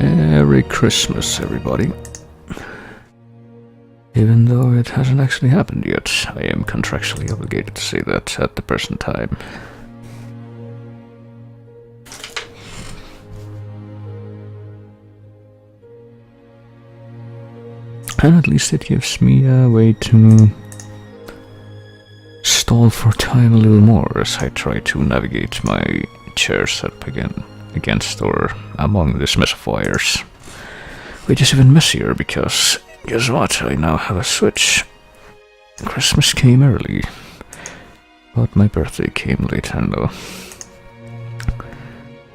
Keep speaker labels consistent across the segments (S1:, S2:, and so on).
S1: Merry Christmas, everybody. Even though it hasn't actually happened yet, I am contractually obligated to say that at the present time. And at least it gives me a way to stall for time a little more as I try to navigate my chair setup again against or among this mess of wires. Which is even messier because, guess what, I now have a Switch. Christmas came early, but my birthday came later though.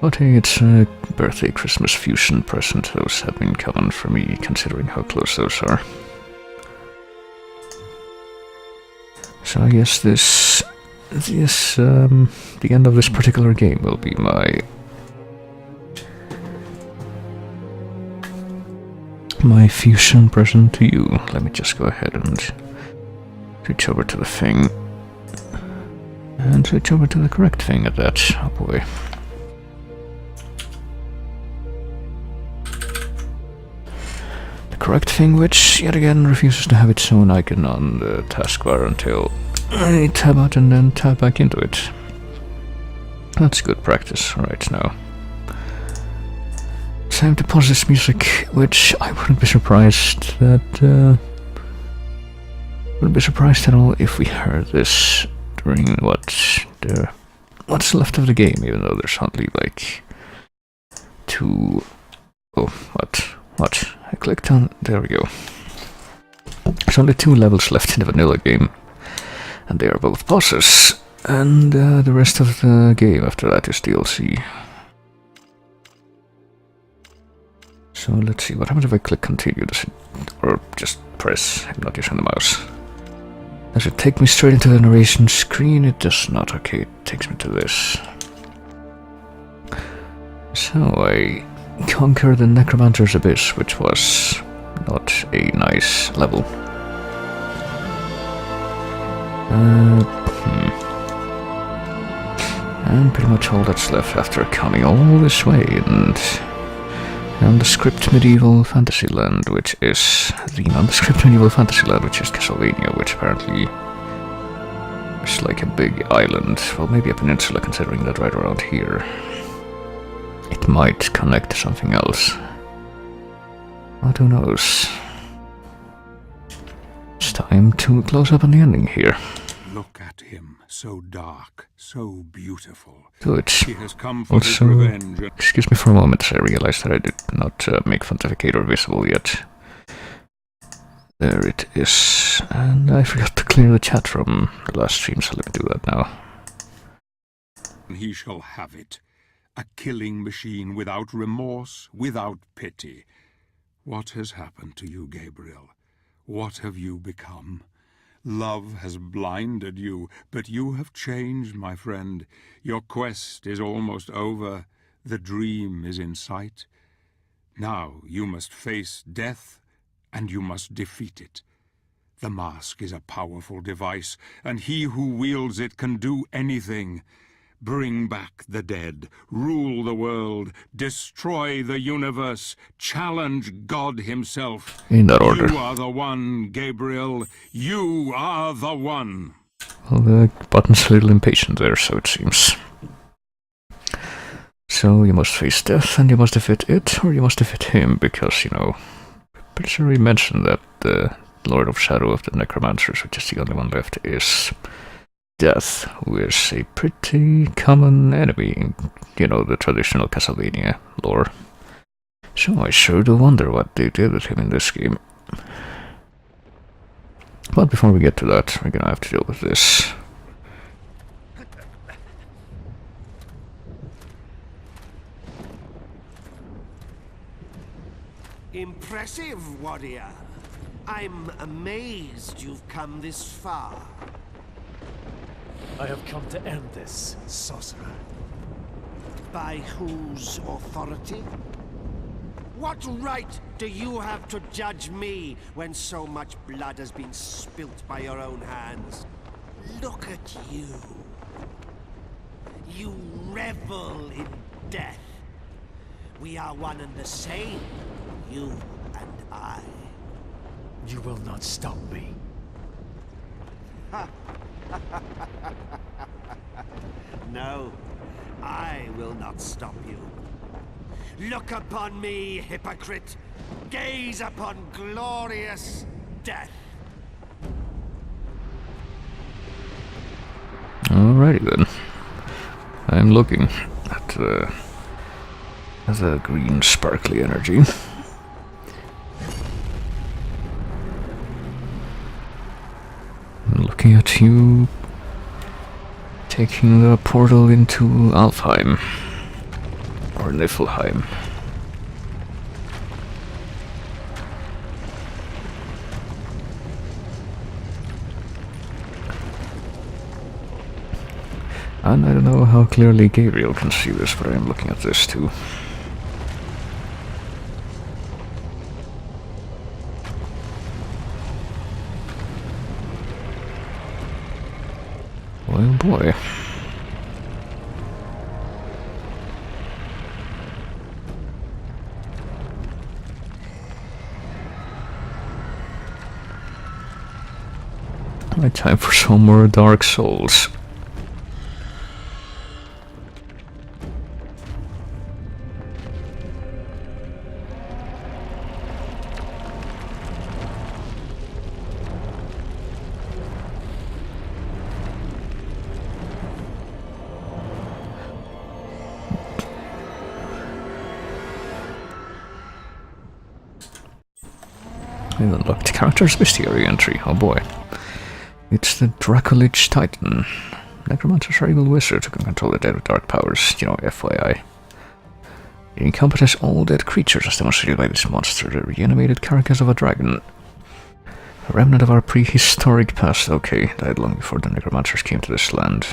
S1: But hey, it's a birthday Christmas fusion present. Those have been common for me, considering how close those are. So I guess the end of this particular game will be my fusion present to you. Let me just go ahead and switch over to the thing. And switch over to the correct thing at that. Oh boy. Correct thing, which yet again refuses to have its own icon on the taskbar until I tab out and then tab back into it. That's good practice right now. Time to pause this music, which I wouldn't be surprised at all if we heard this during what's left of the game, even though there's only like two. Oh, what? I clicked on. There we go. There's only 2 levels left in the vanilla game, and they are both bosses. And the rest of the game after that is DLC. So let's see, what happens if I click continue? Does it, or just press, I'm not using the mouse. Does it take me straight into the narration screen? It does not. Okay, it takes me to this. So I conquer the Necromancer's Abyss, which was not a nice level. And pretty much all that's left after coming all this way and nondescript medieval fantasy land, which is the nondescript medieval fantasy land, which is Castlevania, which apparently is like a big island, well maybe a peninsula considering that right around here it might connect to something else. But who knows? It's time to close up on the ending here.
S2: Look at him, so dark, so beautiful.
S1: Good.
S2: He has come for
S1: Also,
S2: his revenge.
S1: excuse me for a moment, I realized that I did not make Fontificator visible yet. There it is. And I forgot to clear the chat from the last stream, so let me do that now.
S2: He shall have it. A killing machine without remorse, without pity. What has happened to you, Gabriel? What have you become? Love has blinded you, but you have changed, my friend. Your quest is almost over. The dream is in sight. Now you must face death, and you must defeat it. The mask is a powerful device, and he who wields it can do anything. Bring back the dead, rule the world, destroy the universe, challenge God himself.
S1: In that order.
S2: You are the one, Gabriel. You are the one.
S1: Well, the button's a little impatient there, so it seems. So you must face death, and you must defeat it, or you must defeat him, because, you know, pretty sure we mentioned that the Lord of Shadow of the Necromancers, which is the only one left, is Death, who is a pretty common enemy in, you know, the traditional Castlevania lore. So I sure do wonder what they did with him in this game. But before we get to that, we're gonna have to deal with this.
S3: Impressive, warrior. I'm amazed you've come this far.
S4: I have come to end this, sorcerer.
S3: By whose authority? What right do you have to judge me when so much blood has been spilt by your own hands? Look at you. You revel in death. We are one and the same, you and I.
S4: You will not stop me.
S3: No, I will not stop you. Look upon me, hypocrite! Gaze upon glorious death!
S1: Alrighty then. I'm looking at the green sparkly energy. I'm looking at you taking the portal into Alfheim. Or Niflheim. And I don't know how clearly Gabriel can see this, but I am looking at this too. Oh boy. Right, time for some more Dark Souls. We've unlocked character's bestiary entry, oh boy. It's the Dracolich Titan. Necromancer's are evil wizard who can control the dead with dark powers, you know, FYI. It encompasses all dead creatures as demonstrated by this monster, the reanimated carcass of a dragon. A remnant of our prehistoric past, okay, died long before the necromancers came to this land.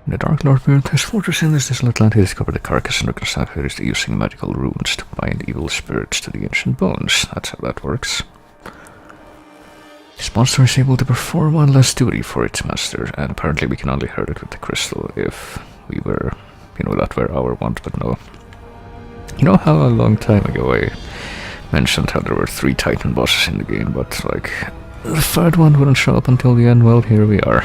S1: The Dark Lord built his fortress in this desolate land. He discovered the carcass and reconciled it using magical runes to bind evil spirits to the ancient bones. That's how that works. This monster is able to perform one last duty for its master, and apparently we can only hurt it with the crystal if we were, you know, that were our want, but no. You know how a long time ago I mentioned how there were 3 Titan bosses in the game, but like, the 3rd one wouldn't show up until the end? Well, here we are.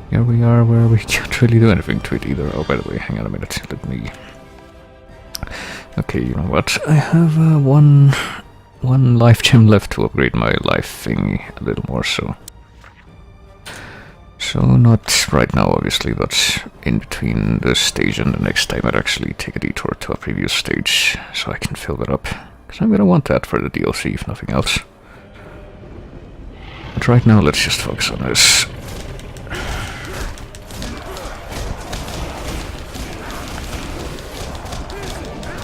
S1: Here we are where we can't really do anything to it either. Oh, by the way, hang on a minute, let me... Okay, you know what, I have one life gem left to upgrade my life thingy a little more, so... So not right now, obviously, but in between this stage and the next time I'd actually take a detour to a previous stage, so I can fill that up. Because I'm gonna want that for the DLC, if nothing else. But right now, let's just focus on this.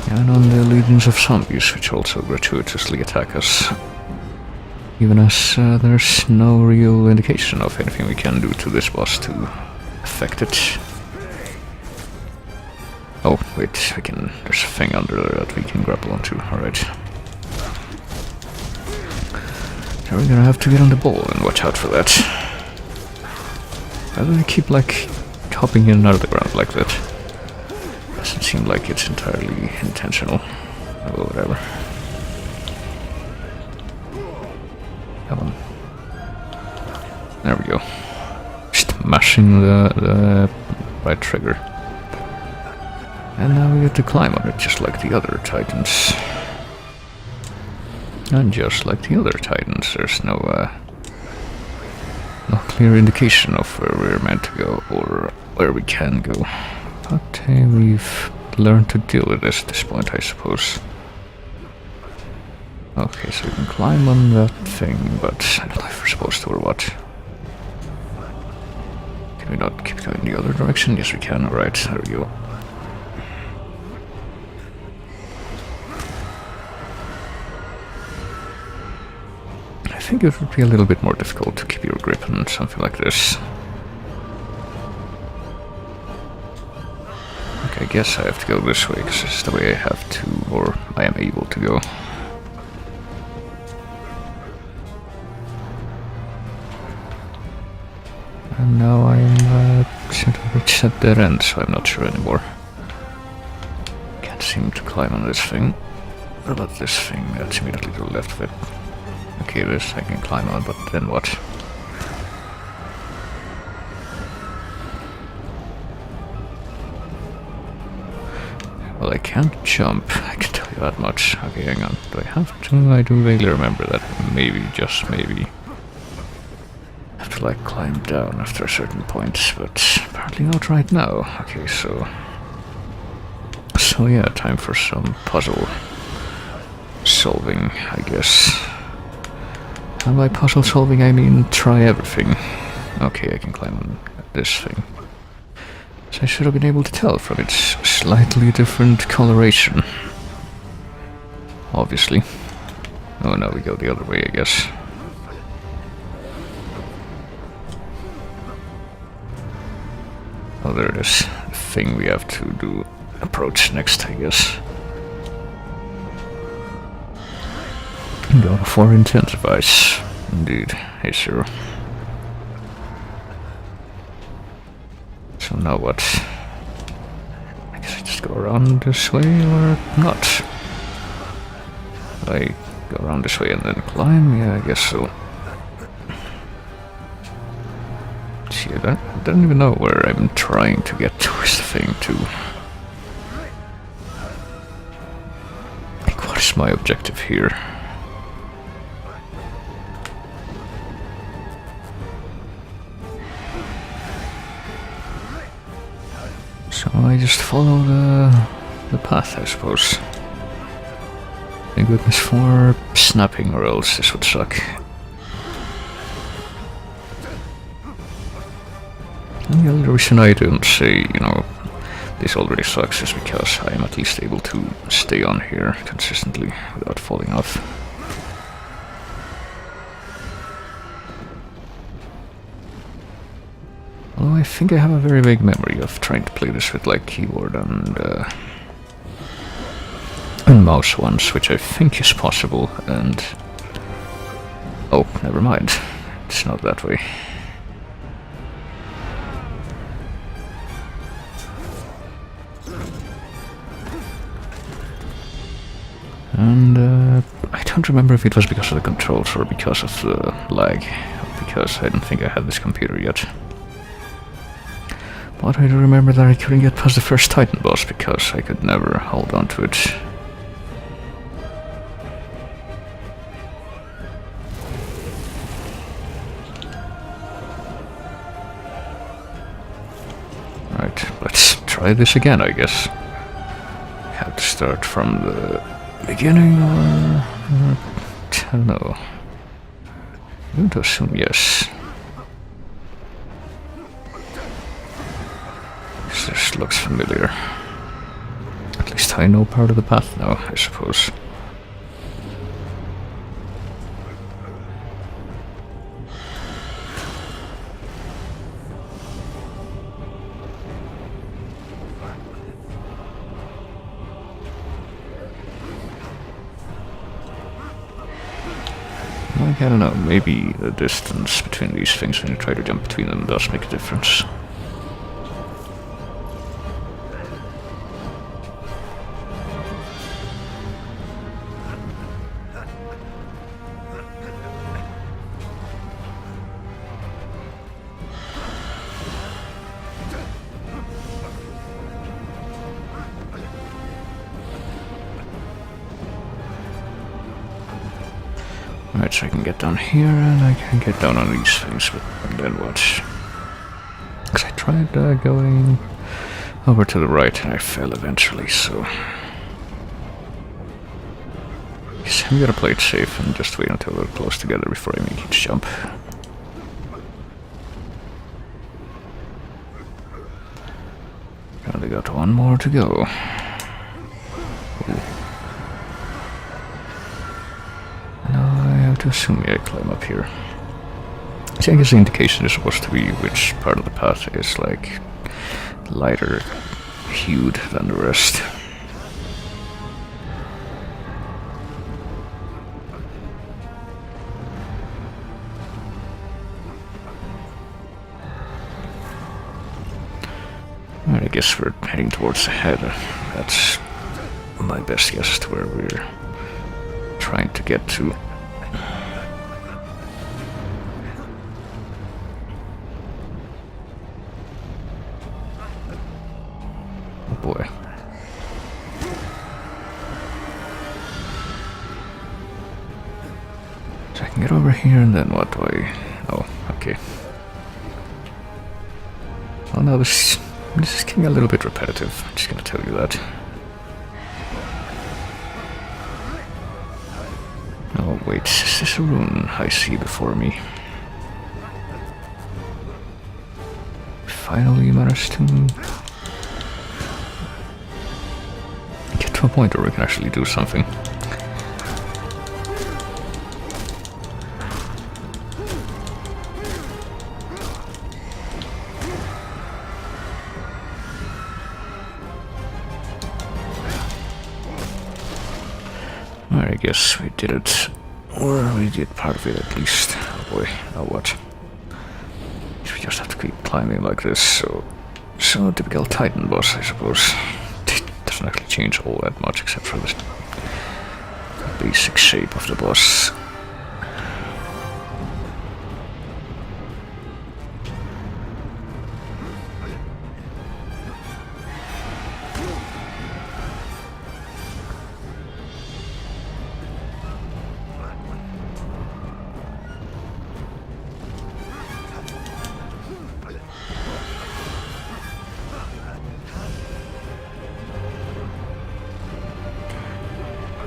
S1: And on the legions of zombies, which also gratuitously attack us. Even as there's no real indication of anything we can do to this boss to affect it. Oh, wait, we can... there's a thing under there that we can grapple onto, alright. So we're gonna have to get on the ball and watch out for that. Why do they keep, like, hopping in and out of the ground like that? Doesn't seem like it's entirely intentional. Oh, well, whatever. Come on. There we go. Just mashing the right trigger. And now we get to climb on it, just like the other Titans. And just like the other Titans, there's no clear indication of where we're meant to go, or where we can go. But we've learned to deal with this at this point, I suppose. Okay, so we can climb on that thing, but I don't know if we're supposed to or what. Can we not keep going the other direction? Yes, we can. Alright, there we go. I think it would be a little bit more difficult to keep your grip on something like this. I guess I have to go this way, because this is the way I have to, or I am able to go. And now I'm should have reached that dead end, so I'm not sure anymore. Can't seem to climb on this thing. What about this thing? That's immediately to the left of it. Okay, this I can climb on, but then what? Well, I can't jump, I can tell you that much. Okay, hang on. Do I have to? I do vaguely remember that. Maybe, just maybe. I have to, like, climb down after a certain point, but apparently not right now. Okay, so... So yeah, time for some puzzle solving, I guess. And by puzzle solving, I mean try everything. Okay, I can climb on this thing. So I should have been able to tell from its slightly different coloration. Obviously. Oh, now we go the other way, I guess. Oh, there it is. The thing we have to do approach next, I guess. Go for intensifies. Indeed. Hey, sir. So now what? I guess I just go around this way or not? I go around this way and then climb? Yeah, I guess so. See, I don't even know where I'm trying to get to this thing to. Like, what is my objective here? So I just follow the path, I suppose. Thank goodness for snapping, or else this would suck. And the only reason I don't say, you know, this already sucks is because I am at least able to stay on here consistently without falling off. Although I think I have a very vague memory of trying to play this with like keyboard and mouse once, which I think is possible, and... Oh, never mind. It's not that way. And I don't remember if it was because of the controls or because of the lag, because I don't think I had this computer yet. But I do remember that I couldn't get past the first Titan boss because I could never hold on to it. Right, let's try this again, I guess. Have to start from the beginning, or I don't know. I'm going to assume yes. This looks familiar. At least I know part of the path now, I suppose. Like, I don't know, maybe the distance between these things when you try to jump between them does make a difference. Alright, so I can get down here, and I can get down on these things, but then what? Because I tried going over to the right, and I fell eventually, so... I guess I'm gonna play it safe and just wait until we're close together before I make each jump. Only got one more to go. Ooh. To assume I climb up here. See, I guess the indication is supposed to be which part of the path is like lighter hued than the rest. Alright, I guess we're heading towards the head. That's my best guess to where we're trying to get to. Oh boy. So I can get over here and then what do I... Oh, okay. Well, now this is getting a little bit repetitive, I'm just gonna tell you that. Oh wait, is this a rune I see before me? Finally managed to get to a point where we can actually do something. I guess we did it, or we did part of it at least. Oh boy, now what? We just have to keep climbing like this, so typical Titan boss, I suppose. It doesn't actually change all that much except for the basic shape of the boss.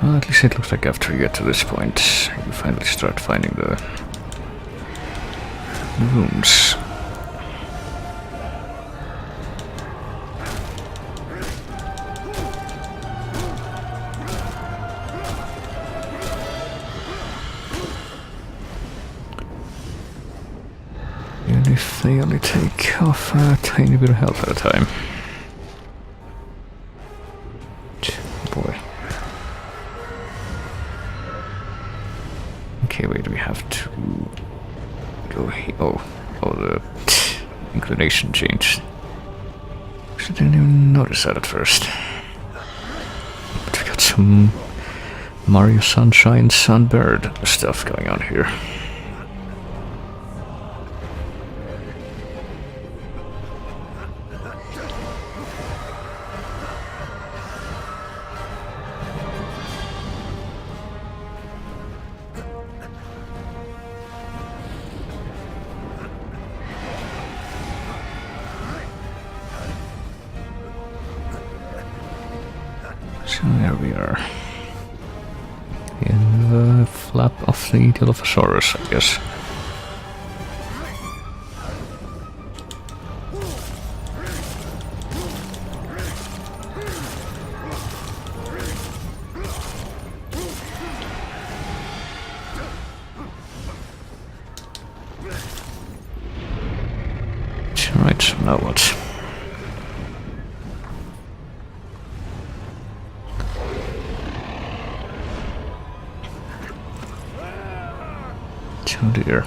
S1: Well, at least it looks like after you get to this point, you finally start finding the runes. Even if they only take off a tiny bit of health at a time. Boy. Okay, wait, we have to go here. Oh, the inclination changed. I didn't even notice that at first. But we got some Mario Sunshine Sunbird stuff going on here. So there we are. In the flap of the Dilophosaurus, I guess. Right, so now what? Oh dear.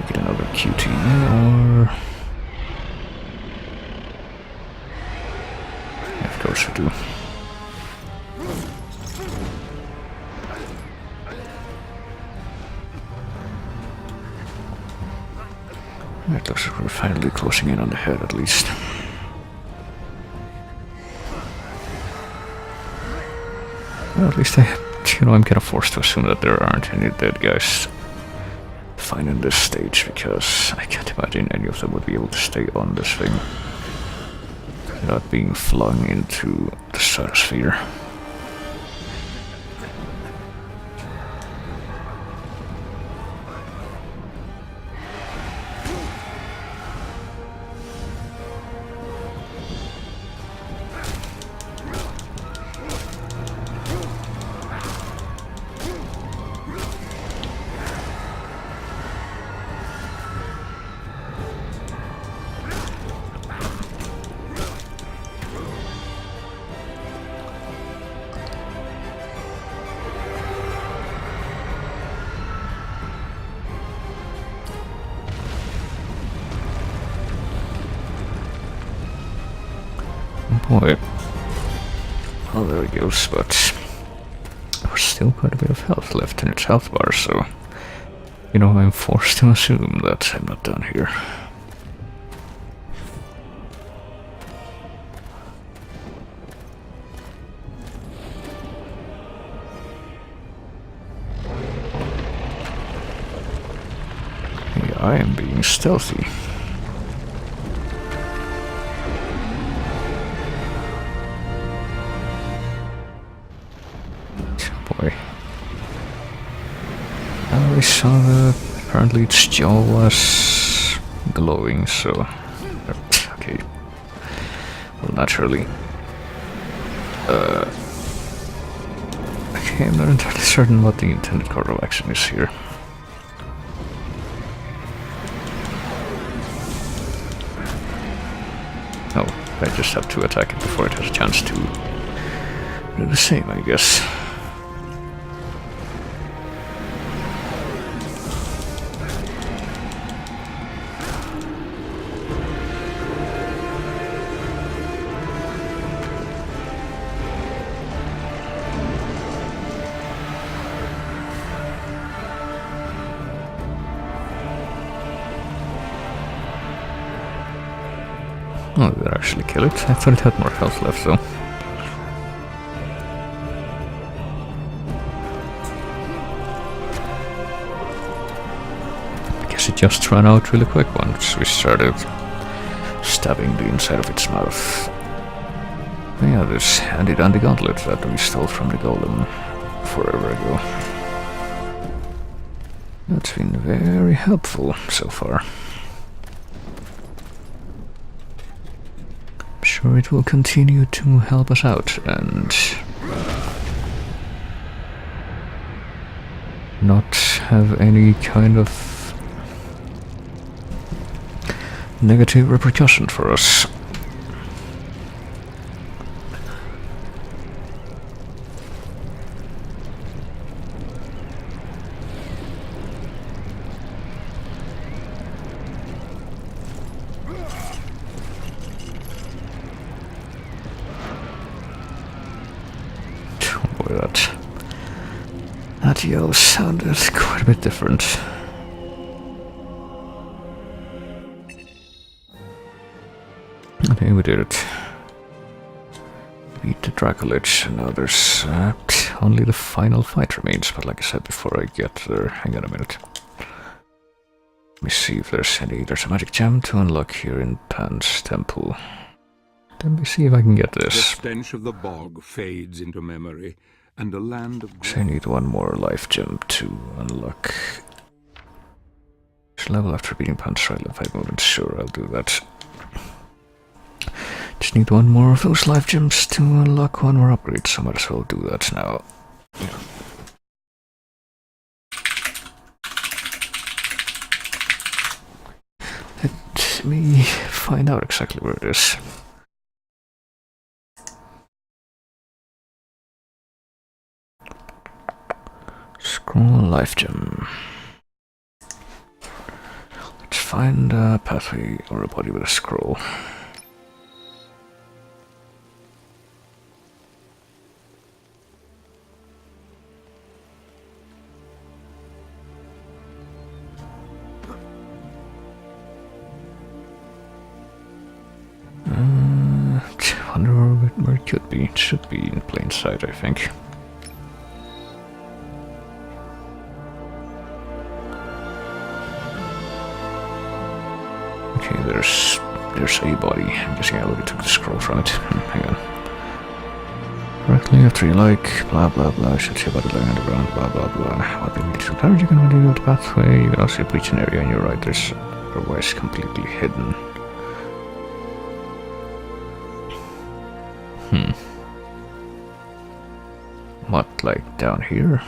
S1: Get another QT or... Yeah, of course we do. It looks like we're finally closing in on the head at least. Well, at least I'm kind of forced to assume that there aren't any dead guys finding this stage, because I can't imagine any of them would be able to stay on this thing without being flung into the stratosphere. boy. Oh, there he goes, but there's still quite a bit of health left in its health bar, so you know, I'm forced to assume that I'm not done here. Hey, I am being stealthy. Boy. I saw that apparently its jaw was glowing, so... Okay. Well, naturally. Okay, I'm not entirely certain what the intended course of action is here. Oh, I just have to attack it before it has a chance to do the same, I guess. Oh, did I actually kill it? I thought it had more health left, though. I guess it just ran out really quick once we started stabbing the inside of its mouth. Yeah, this handy-dandy gauntlet that we stole from the golem forever ago. That's been very helpful so far. Sure, it will continue to help us out and not have any kind of negative repercussion for us. That yell sounded quite a bit different. Okay, we did it. Beat the Dracolich, and now there's only the final fight remains, but like I said before I get there, hang on a minute. Let me see if there's a magic gem to unlock here in Pan's temple. Let me see if I can get this.
S2: The stench of the bog fades into memory, and a land of...
S1: So I need one more life gem to unlock. Each level after beating Pan's silent fight movement. Sure, I'll do that. Just need one more of those life gems to unlock one more upgrade, so I might as well do that now. Let me find out exactly where it is. Scroll life gem. Let's find a pathway or a body with a scroll. I wonder where it could be. It should be in plain sight, I think. Okay, there's a body. I'm guessing I already took the scroll from it. Hang on. Correctly after you like, blah blah blah, should see a body lying underground, blah blah blah. What being to damage you can do with the pathway, you can also breach an area on your right, there's otherwise completely hidden. What, like down here?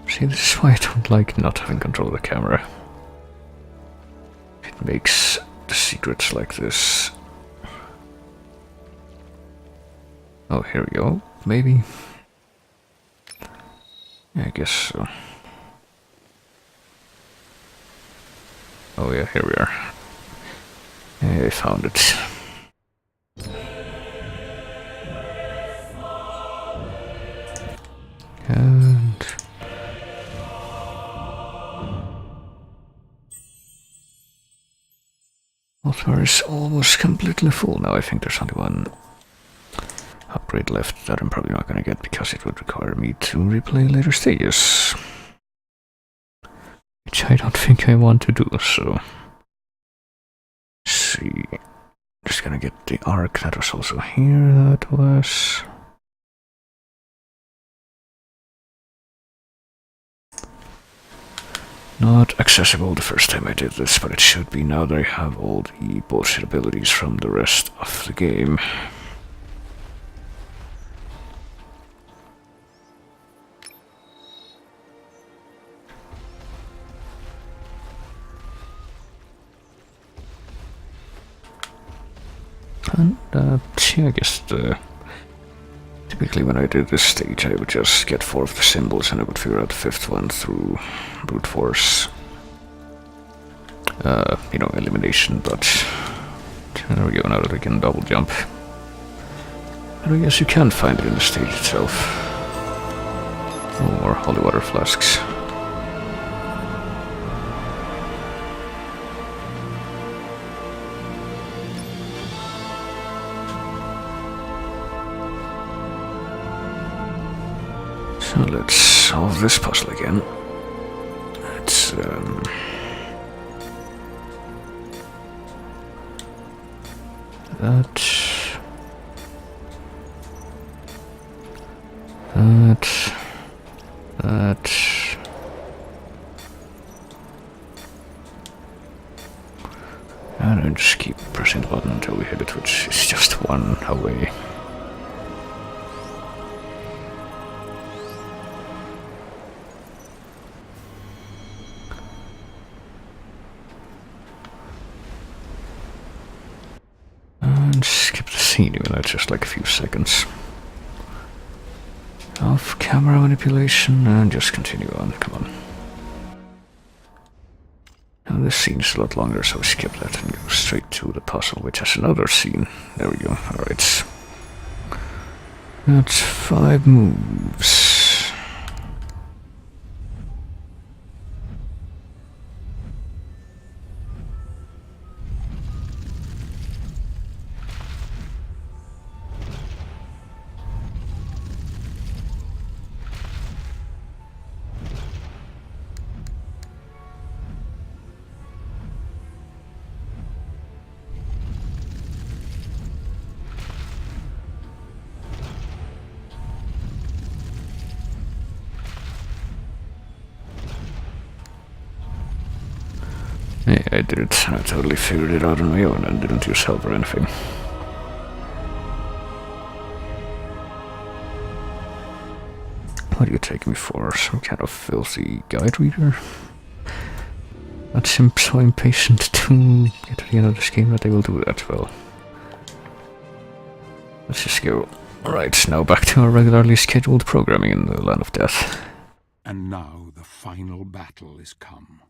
S1: See, this is why I don't like not having control of the camera. It makes the secrets like this. Oh, here we go, maybe? Yeah, I guess so. Oh yeah, here we are. I found it. And altar is almost completely full now. I think there's only one upgrade left that I'm probably not gonna get because it would require me to replay later stages, which I don't think I want to do, so let's see. Just gonna get the arc that was also here, that was not accessible the first time I did this, but it should be now that I have all the bullshit abilities from the rest of the game. And yeah, I guess typically when I did this stage I would just get 4 of the symbols and I would figure out the 5th one through brute force, elimination, but there we go, now that I can double jump. But I guess you can find it in the stage itself. Oh, more holy water flasks. So let's solve this puzzle again. Let's that. And then just keep pressing the button until we hit it, which is just 1 away. Skip the scene, even though it's just like a few seconds. Off camera manipulation and just continue on, come on. Now this scene is a lot longer, so we skip that and go straight to the puzzle, which has another scene. There we go, alright. That's 5 moves. Yeah, I did it. I totally figured it out on my own and didn't use help or anything. What do you take me for? Some kind of filthy guide reader? That seems so impatient to get to the end of this game that they will do that. Well, let's just go. Alright, now back to our regularly scheduled programming in the Land of Death.
S2: And now the final battle is come.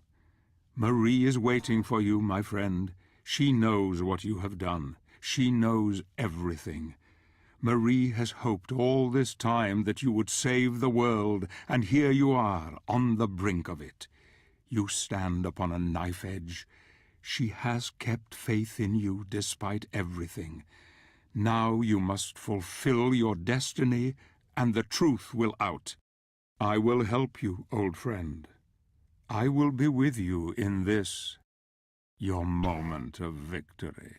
S2: Marie is waiting for you, my friend. She knows what you have done. She knows everything. Marie has hoped all this time that you would save the world, and here you are, on the brink of it. You stand upon a knife edge. She has kept faith in you despite everything. Now you must fulfill your destiny, and the truth will out. I will help you, old friend. I will be with you in this, your moment of victory.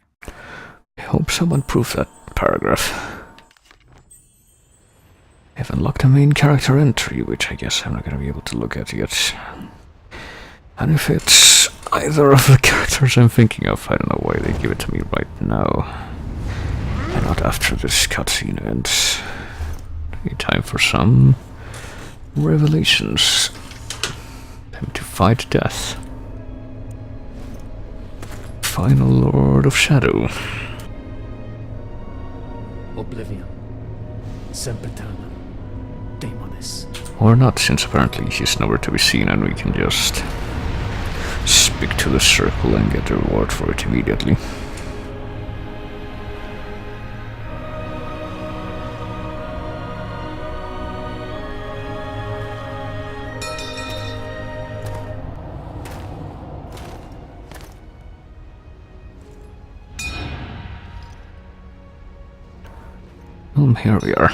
S1: I hope someone proved that paragraph. I have unlocked a main character entry, which I guess I'm not going to be able to look at yet. And if it's either of the characters I'm thinking of, I don't know why they give it to me right now. And not after this cutscene ends. Time for some revelations. Time to fight death. Final Lord of Shadow.
S4: Oblivion. Sempiternam. Daemonis.
S1: Or not, since apparently he's nowhere to be seen and we can just speak to the circle and get the reward for it immediately. Here we are.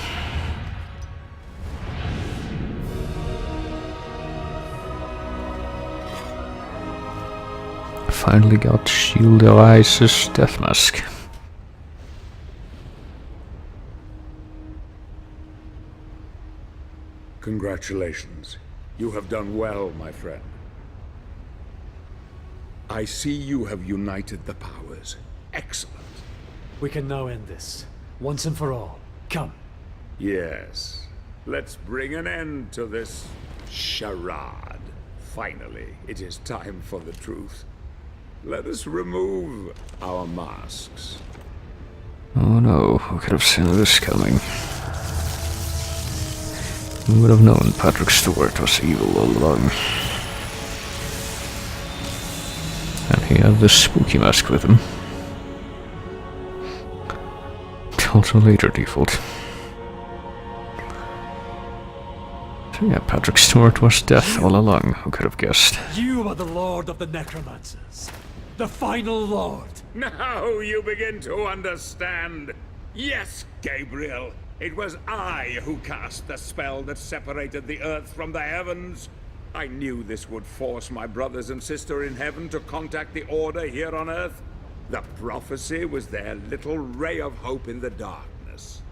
S1: Finally got Shield Elias's death mask.
S2: Congratulations. You have done well, my friend. I see you have united the powers. Excellent.
S4: We can now end this, once and for all. Come.
S2: Yes. Let's bring an end to this charade. Finally, it is time for the truth. Let us remove our masks.
S1: Oh no, who could have seen this coming? Who would have known Patrick Stewart was evil all along? And he had this spooky mask with him. Also later default. So yeah, Patrick Stewart was death all along, who could have guessed?
S4: You are the Lord of the Necromancers. The final Lord.
S2: Now you begin to understand. Yes, Gabriel. It was I who cast the spell that separated the earth from the heavens. I knew this would force my brothers and sister in heaven to contact the Order here on earth. The prophecy was their little ray of hope in the darkness.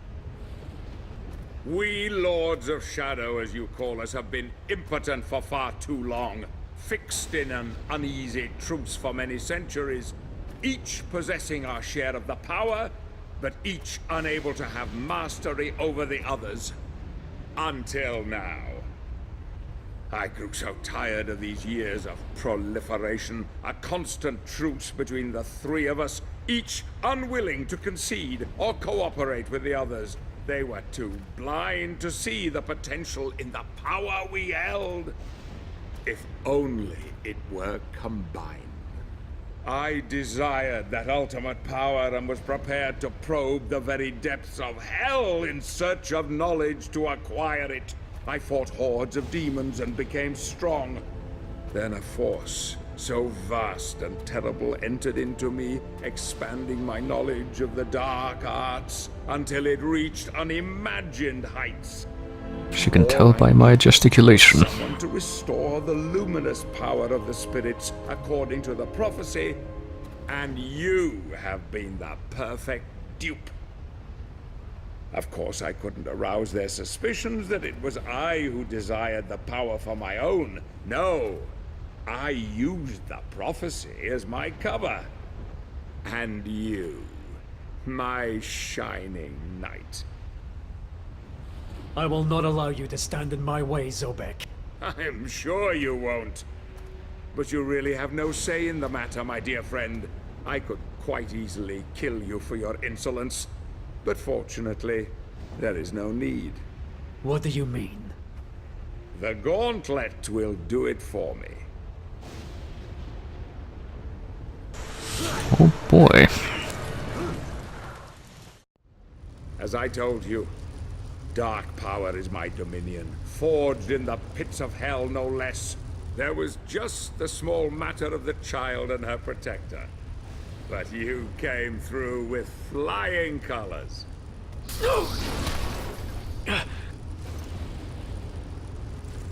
S2: We Lords of Shadow, as you call us, have been impotent for far too long, fixed in an uneasy truce for many centuries, each possessing our share of the power, but each unable to have mastery over the others. Until now. I grew so tired of these years of proliferation, a constant truce between the three of us, each unwilling to concede or cooperate with the others. They were too blind to see the potential in the power we held. If only it were combined. I desired that ultimate power and was prepared to probe the very depths of hell in search of knowledge to acquire it. I fought hordes of demons and became strong. Then a force so vast and terrible entered into me, expanding my knowledge of the dark arts until it reached unimagined heights.
S1: As you can tell by my gesticulation.
S2: Someone to restore the luminous power of the spirits according to the prophecy, and you have been the perfect dupe. Of course, I couldn't arouse their suspicions that it was I who desired the power for my own. No, I used the prophecy as my cover. And you, my shining knight.
S4: I will not allow you to stand in my way, Zobek.
S2: I'm sure you won't. But you really have no say in the matter, my dear friend. I could quite easily kill you for your insolence. But fortunately, there is no need.
S4: What do you mean?
S2: The gauntlet will do it for me.
S1: Oh boy.
S2: As I told you, dark power is my dominion, forged in the pits of hell no less. There was just the small matter of the child and her protector. But you came through with flying colors.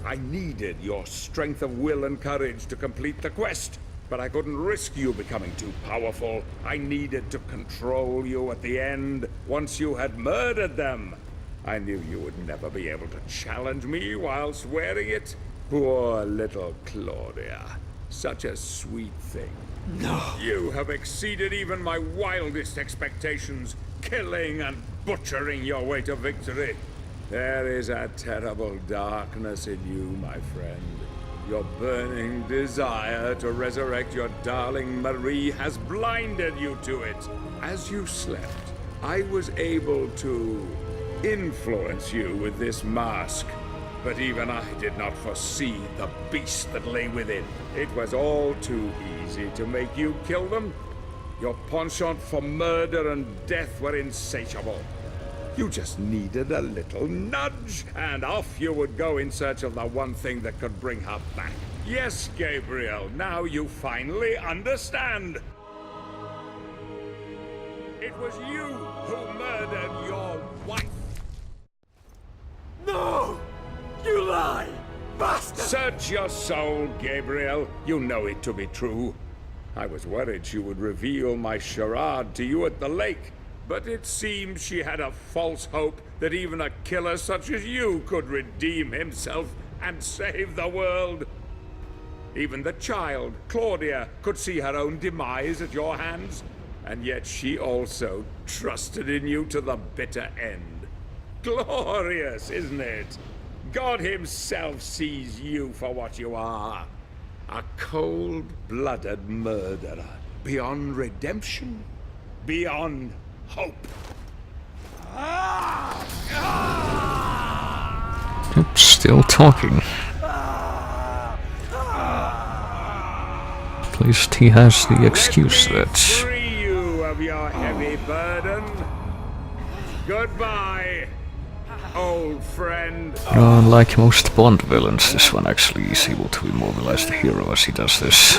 S2: I needed your strength of will and courage to complete the quest, but I couldn't risk you becoming too powerful. I needed to control you at the end, once you had murdered them. I knew you would never be able to challenge me whilst wearing it. Poor little Claudia. Such a sweet thing.
S4: No.
S2: You have exceeded even my wildest expectations, killing and butchering your way to victory. There is a terrible darkness in you, my friend. Your burning desire to resurrect your darling Marie has blinded you to it. As you slept, I was able to influence you with this mask. But even I did not foresee the beast that lay within. It was all too easy to make you kill them. Your penchant for murder and death were insatiable. You just needed a little nudge, and off you would go in search of the one thing that could bring her back. Yes, Gabriel, now you finally understand. It was you who murdered your wife. Search your soul, Gabriel. You know it to be true. I was worried she would reveal my charade to you at the lake, but it seems she had a false hope that even a killer such as you could redeem himself and save the world. Even the child, Claudia, could see her own demise at your hands, and yet she also trusted in you to the bitter end. Glorious, isn't it? God himself sees you for what you are. A cold-blooded murderer. Beyond redemption. Beyond hope.
S1: Still talking. At least he has the excuse that...
S2: Free you of your heavy burden. Goodbye, old friend.
S1: Unlike most Bond villains, this one actually is able to immobilize the hero as he does this.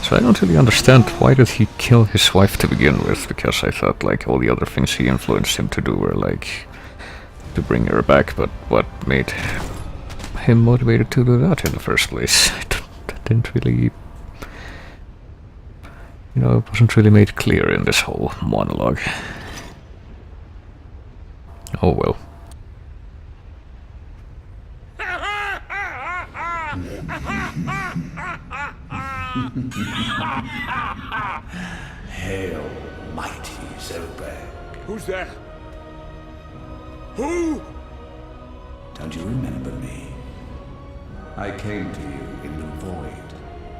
S1: So I don't really understand why did he kill his wife to begin with, because I thought like all the other things he influenced him to do were like to bring her back, but what made him motivated to do that in the first place? That didn't really... You know, it wasn't really made clear in this whole monologue. Oh well.
S5: Hail, mighty Zobek.
S2: Who's there? Who?
S5: Don't you remember me? I came to you in the void.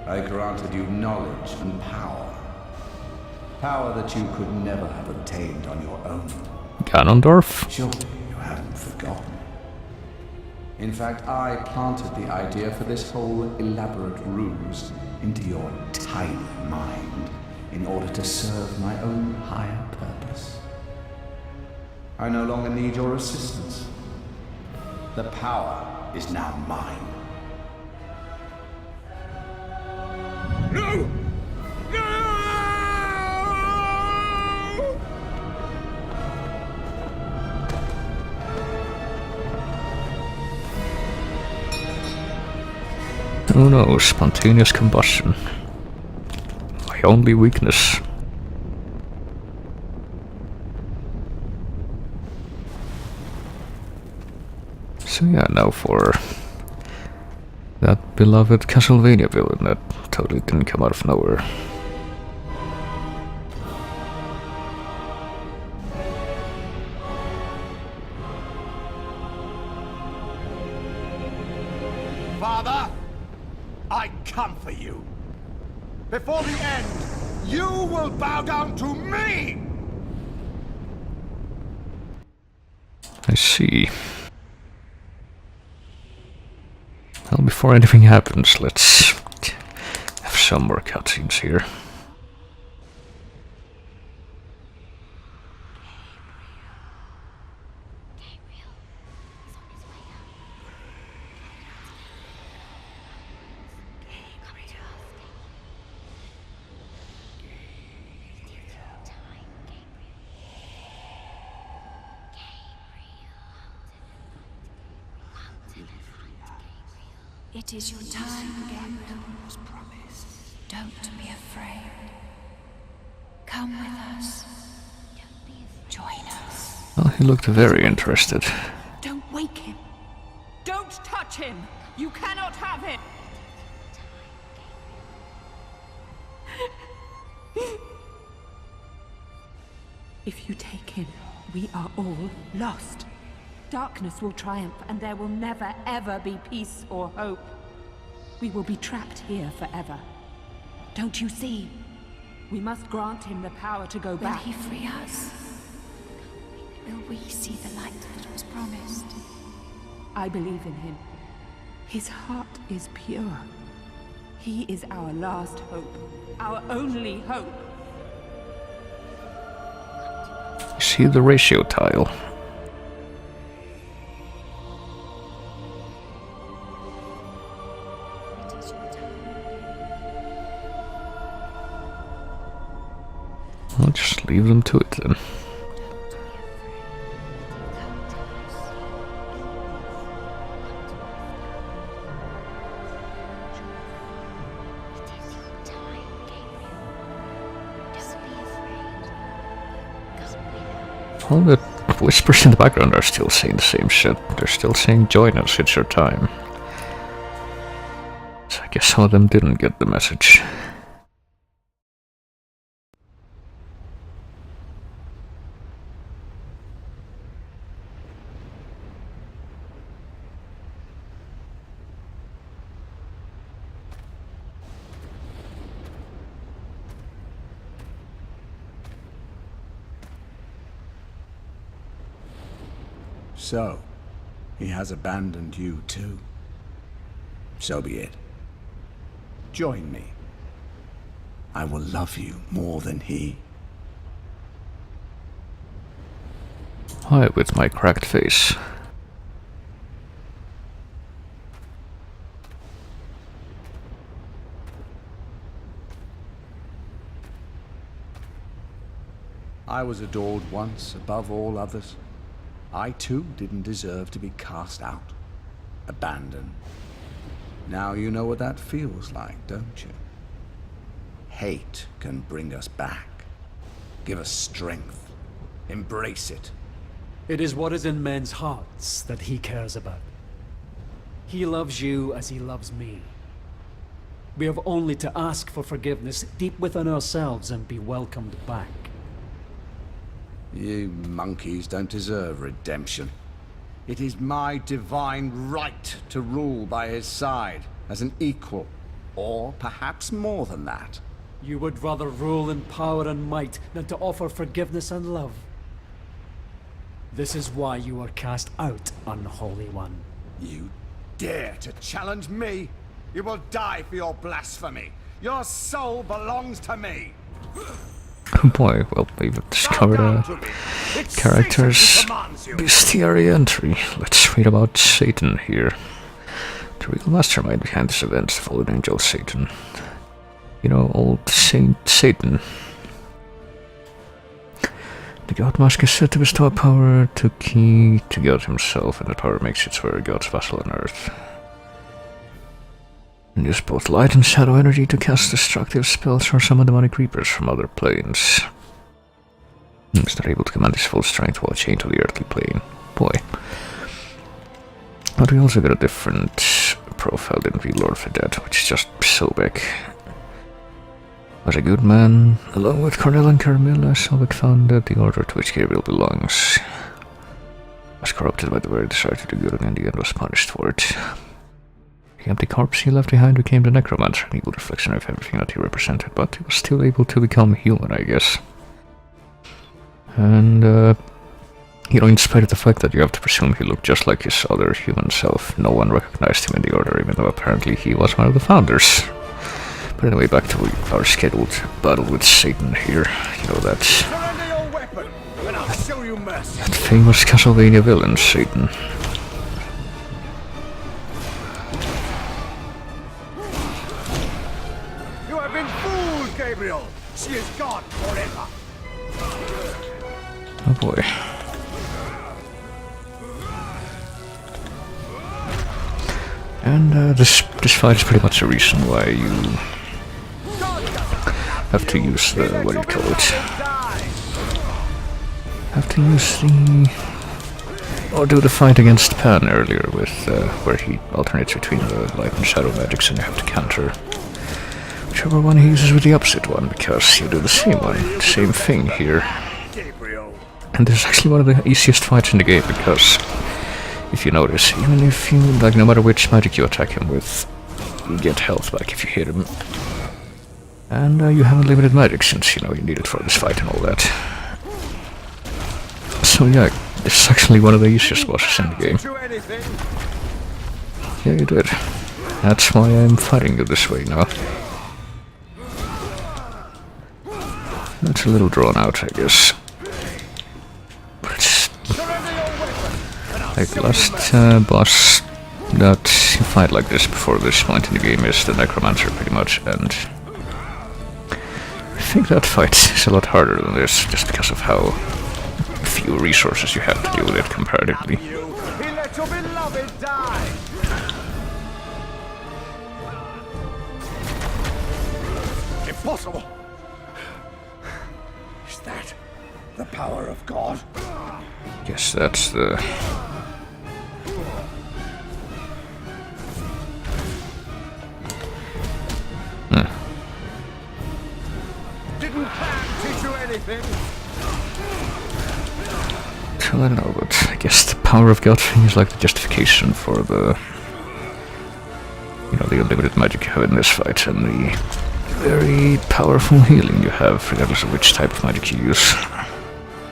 S5: I granted you knowledge and power. Power that you could never have obtained on your own.
S1: Ganondorf?
S5: Surely you haven't forgotten. In fact, I planted the idea for this whole elaborate ruse into your tiny mind in order to serve my own higher purpose. I no longer need your assistance. The power is now mine.
S2: No! No!
S1: Oh no, spontaneous combustion. My only weakness. So yeah, now for that beloved Castlevania villain that totally didn't come out of nowhere.
S3: Father, I come for you. Before the end, you will bow down to me!
S1: I see. Well, before anything happens, let's have some more cutscenes here.
S6: It is your time, Gabriel. Don't be afraid. Come with us. Join us.
S1: Well, he looked very interested.
S6: Don't wake him.
S7: Don't touch him! You cannot have him! If you take him, we are all lost. Darkness will triumph, and there will never, ever be peace or hope. We will be trapped here forever. Don't you see? We must grant him the power to go
S6: Will
S7: back.
S6: he free us? Will we see the light that was promised?
S7: I believe in him. His heart is pure. He is our last hope. Our only hope.
S1: See the ratio tile. I'll just leave them to it then. All the whispers in the background are still saying the same shit. They're still saying join us, it's your time. So I guess some of them didn't get the message.
S5: So, he has abandoned you too. So be it. Join me. I will love you more than he.
S1: Hi, with my cracked face.
S5: I was adored once above all others. I too didn't deserve to be cast out, abandoned. Now you know what that feels like, don't you? Hate can bring us back, give us strength, embrace it.
S4: It is what is in men's hearts that he cares about. He loves you as he loves me. We have only to ask for forgiveness deep within ourselves and be welcomed back.
S5: You monkeys don't deserve redemption. It is my divine right to rule by his side as an equal, or perhaps more than that.
S4: You would rather rule in power and might than to offer forgiveness and love. This is why you are cast out, unholy one.
S5: You dare to challenge me? You will die for your blasphemy. Your soul belongs to me.
S1: Oh boy, well, we've discovered a character's bestiary entry. Let's read about Satan here. The real mastermind behind this event is the fallen angel Satan. You know, old Saint Satan. The God Mask is said to bestow power to key to God himself, and that power makes it so we're God's vassal on earth. And use both light and shadow energy to cast destructive spells or summon demonic creepers from other planes. He's not able to command his full strength while chained to the earthly plane. Boy. But we also got a different profile than the Lord of the Dead, which is just so big. Was a good man, along with Cornell and Carmilla, Sobek founded the order to which Gabriel belongs. Was corrupted by the very desire to do good and in the end was punished for it. The empty corpse he left behind became the necromancer, an evil reflection of everything that he represented, but he was still able to become human, I guess. And, you know, in spite of the fact that you have to presume he looked just like his other human self, no one recognized him in the order, even though apparently he was one of the founders. But anyway, back to our scheduled battle with Satan here. You know, that famous Castlevania villain, Satan.
S3: You have been fooled, Gabriel! She is gone forever!
S1: Oh boy. And this fight is pretty much the reason why you have to use the, what do you call it? Have to use the, or do the fight against Pan earlier with, where he alternates between the light and shadow magics and you have to counter whichever one he uses with the opposite one, because you do the same one, same thing here. And this is actually one of the easiest fights in the game, because if you notice, even if you, like, no matter which magic you attack him with, you get health back if you hit him. And you have unlimited magic, since, you know, you need it for this fight and all that. So yeah, this is actually one of the easiest bosses in the game. Yeah, you did. That's why I'm fighting you this way now. That's a little drawn out, I guess. But it's like the last boss that you fight like this before this point in the game is the Necromancer, pretty much, and I think that fight is a lot harder than this, just because of how few resources you have to deal with it comparatively.
S3: He let your beloved die! Impossible! Is that the power of God?
S1: Guess that's the...
S3: Didn't Pan teach you anything?
S1: So I don't know, but I guess the power of God thing is like the justification for the... You know, the unlimited magic you have in this fight, and the very powerful healing you have, regardless of which type of magic you use.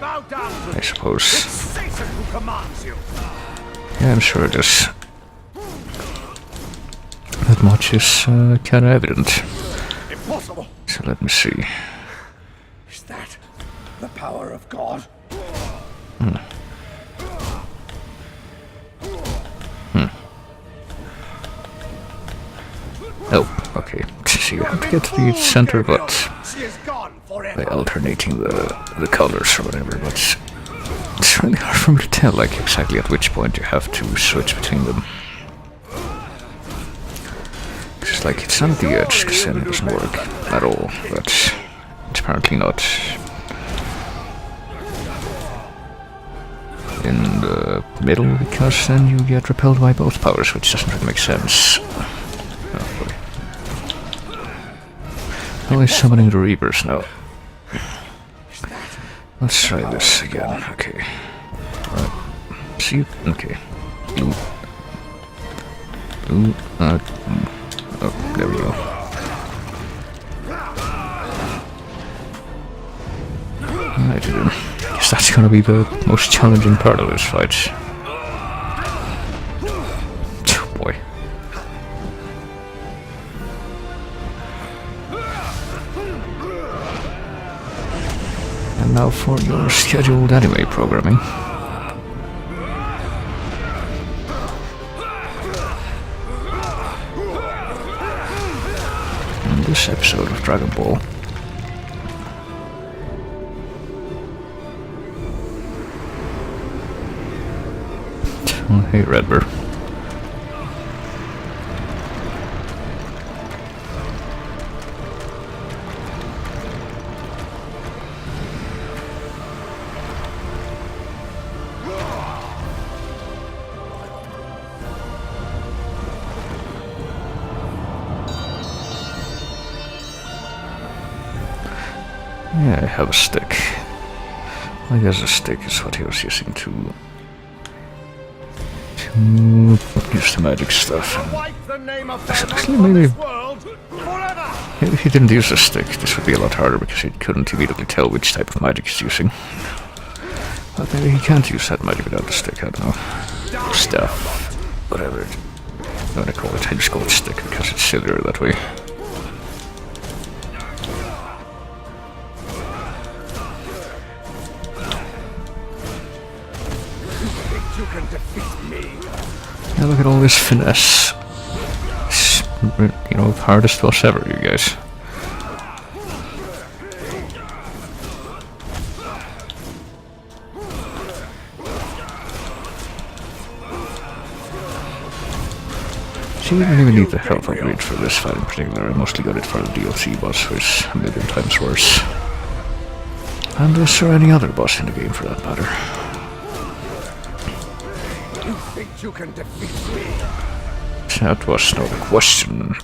S3: Bow down to
S1: I suppose.
S3: Satan who commands you.
S1: Yeah, I'm sure just that much is kind of evident.
S3: Impossible.
S1: So let me see.
S3: Is that the power of God?
S1: Oh, okay. So you have to get to the center, but
S3: She is gone forever.
S1: by alternating the colors or whatever, but it's really hard for me to tell like exactly at which point you have to switch between them. It's like it's not at the edge, because then it doesn't work at all, but it's apparently not in the middle, because then you get repelled by both powers, which doesn't really make sense. Oh boy. Only summoning the Reapers now. Let's try this again. Okay. Alright. See? Okay. Ooh. Ooh. Oh, there we go. Alright then. I guess that's gonna be the most challenging part of this fight. Oh boy. And now for your scheduled anime programming. In this episode of Dragon Ball. Oh, hey, Redbird. Yeah, I have a stick. I guess a stick is what he was using to use the magic stuff.
S3: Wipe the name of
S1: Actually,
S3: from
S1: maybe
S3: this world forever.
S1: if he didn't use a stick, this would be a lot harder because he couldn't immediately tell which type of magic he's using. But maybe he can't use that magic without the stick, I don't know. Staff. Whatever. What I call it. I just call it stick because it's sillier that way.
S3: You can defeat me.
S1: Yeah, look at all this finesse. It's, you know, hardest boss ever, you guys. See, we don't even need the health upgrade for this fight in particular. I mostly got it for the DLC boss, which is a million times worse. And is there any other boss in the game for that matter?
S3: You think you can defeat me?
S1: That was no question.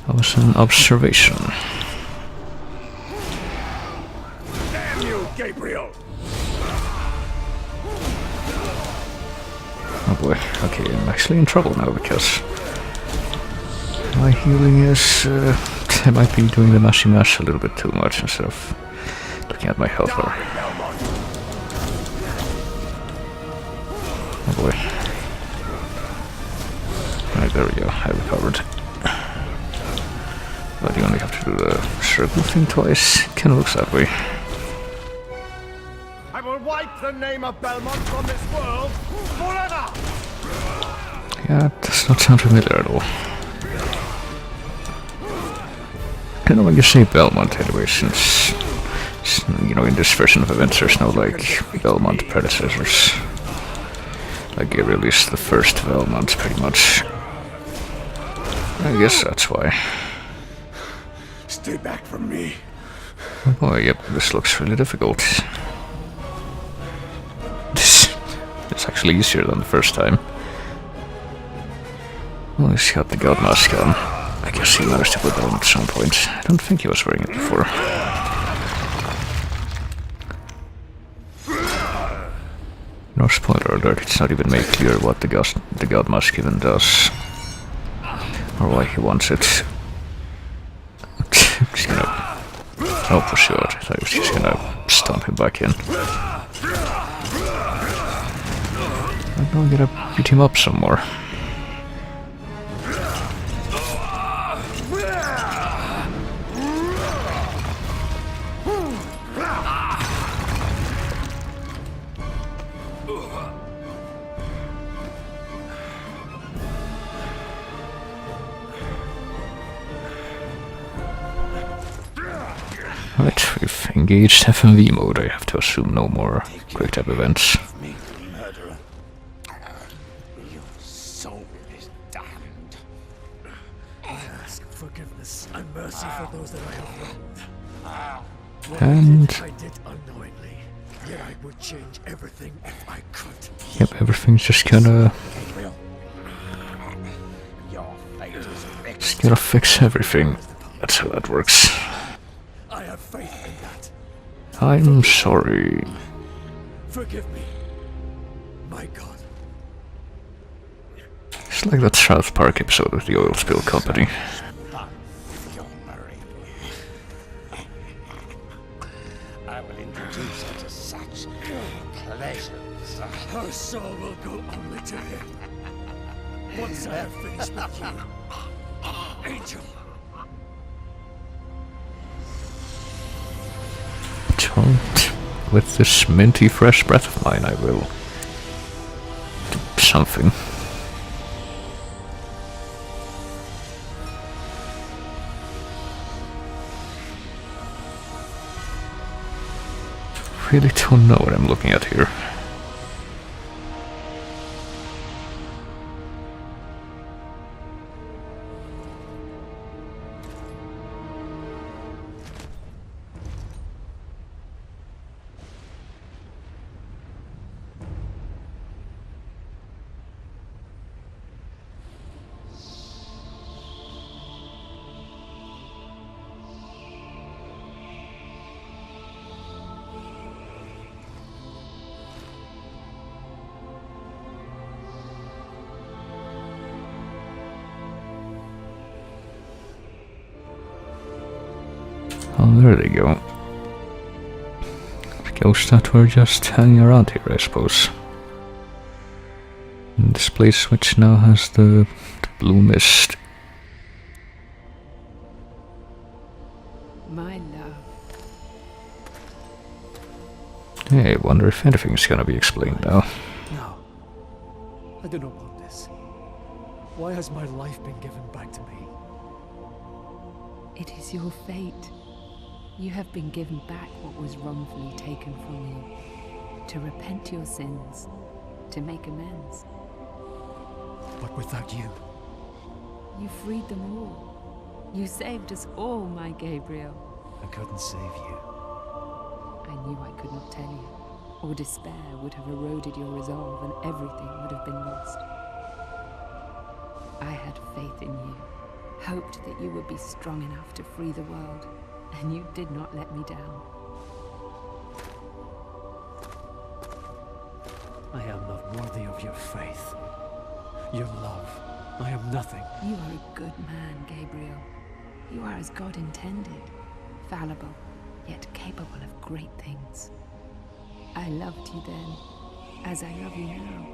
S1: That was an observation.
S3: Damn you, Gabriel!
S1: Oh boy, okay, I'm actually in trouble now because my healing is... I might be doing the mashy mash a little bit too much instead of looking at my health bar. Oh boy. Right, there we go, I recovered. But you only have to do the circle thing twice. It kinda looks that way.
S3: I will wipe the name of Belmont from this world forever!
S1: Yeah, it does not sound familiar at all. I don't know when you say Belmont anyway, since you know, in this version of events there's no like Belmont predecessors. Like Gabriel is the first Belmont pretty much. I guess that's why.
S2: Stay back from me.
S1: Oh boy, yep, this looks really difficult. It's actually easier than the first time. Well, he's got the god mask on. I guess he managed to put that on at some point. I don't think he was wearing it before. No spoiler alert, it's not even made clear what the god mask even does. Or why he wants it. Just gonna... Oh, for sure, I thought he was just gonna stomp him back in. I'm gonna beat him up some more. Right, we've engaged FMV mode. I have to assume no more quick tap events.
S3: Me, murderer. Your soul is damned.
S4: I ask forgiveness and mercy for those that I have wronged.
S1: And
S4: I did unknowingly, yet I would change everything if I could.
S1: yep, everything's just gonna
S3: Gabriel. Your fate is fixed.
S1: just gonna fix everything. That's how that works.
S4: I have faith in that.
S1: I'm sorry.
S4: Forgive me, my God.
S1: It's like that South Park episode with the oil spill company.
S3: I will introduce her to such pleasures.
S4: Her soul will go only to him. Once I have finished with you, Angel.
S1: Don't. With this minty fresh breath of mine, I will do something. Really don't know what I'm looking at here. Oh, there they go. The ghosts that were just hanging around here, I suppose. And this place which now has the blue mist.
S7: My love.
S1: Hey, I wonder if anything's gonna be explained now.
S4: No. I do not want this. Why has my life been given back to me?
S7: It is your fate. You have been given back what was wrongfully taken from you. To repent your sins. To make amends.
S4: But without you,
S7: You freed them all. You saved us all, my Gabriel.
S4: I couldn't save you.
S7: I knew I could not tell you, or despair would have eroded your resolve and everything would have been lost. I had faith in you, hoped that you would be strong enough to free the world, and you did not let me down.
S4: I am not worthy of your faith. Your love. I am nothing.
S7: You are a good man, Gabriel. You are as God intended, fallible, yet capable of great things. I loved you then, as I love you now.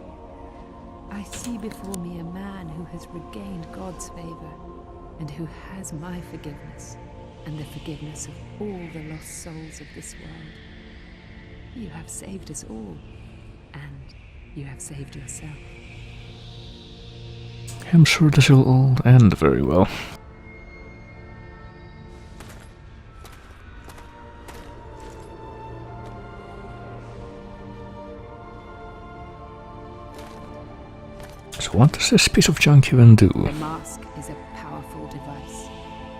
S7: I see before me a man who has regained God's favor, and who has my forgiveness, and the forgiveness of all the lost souls of this world. You have saved us all, and you have saved yourself.
S1: I'm sure this will all end very well. So what does this piece of junk even do?
S7: The mask is a powerful device.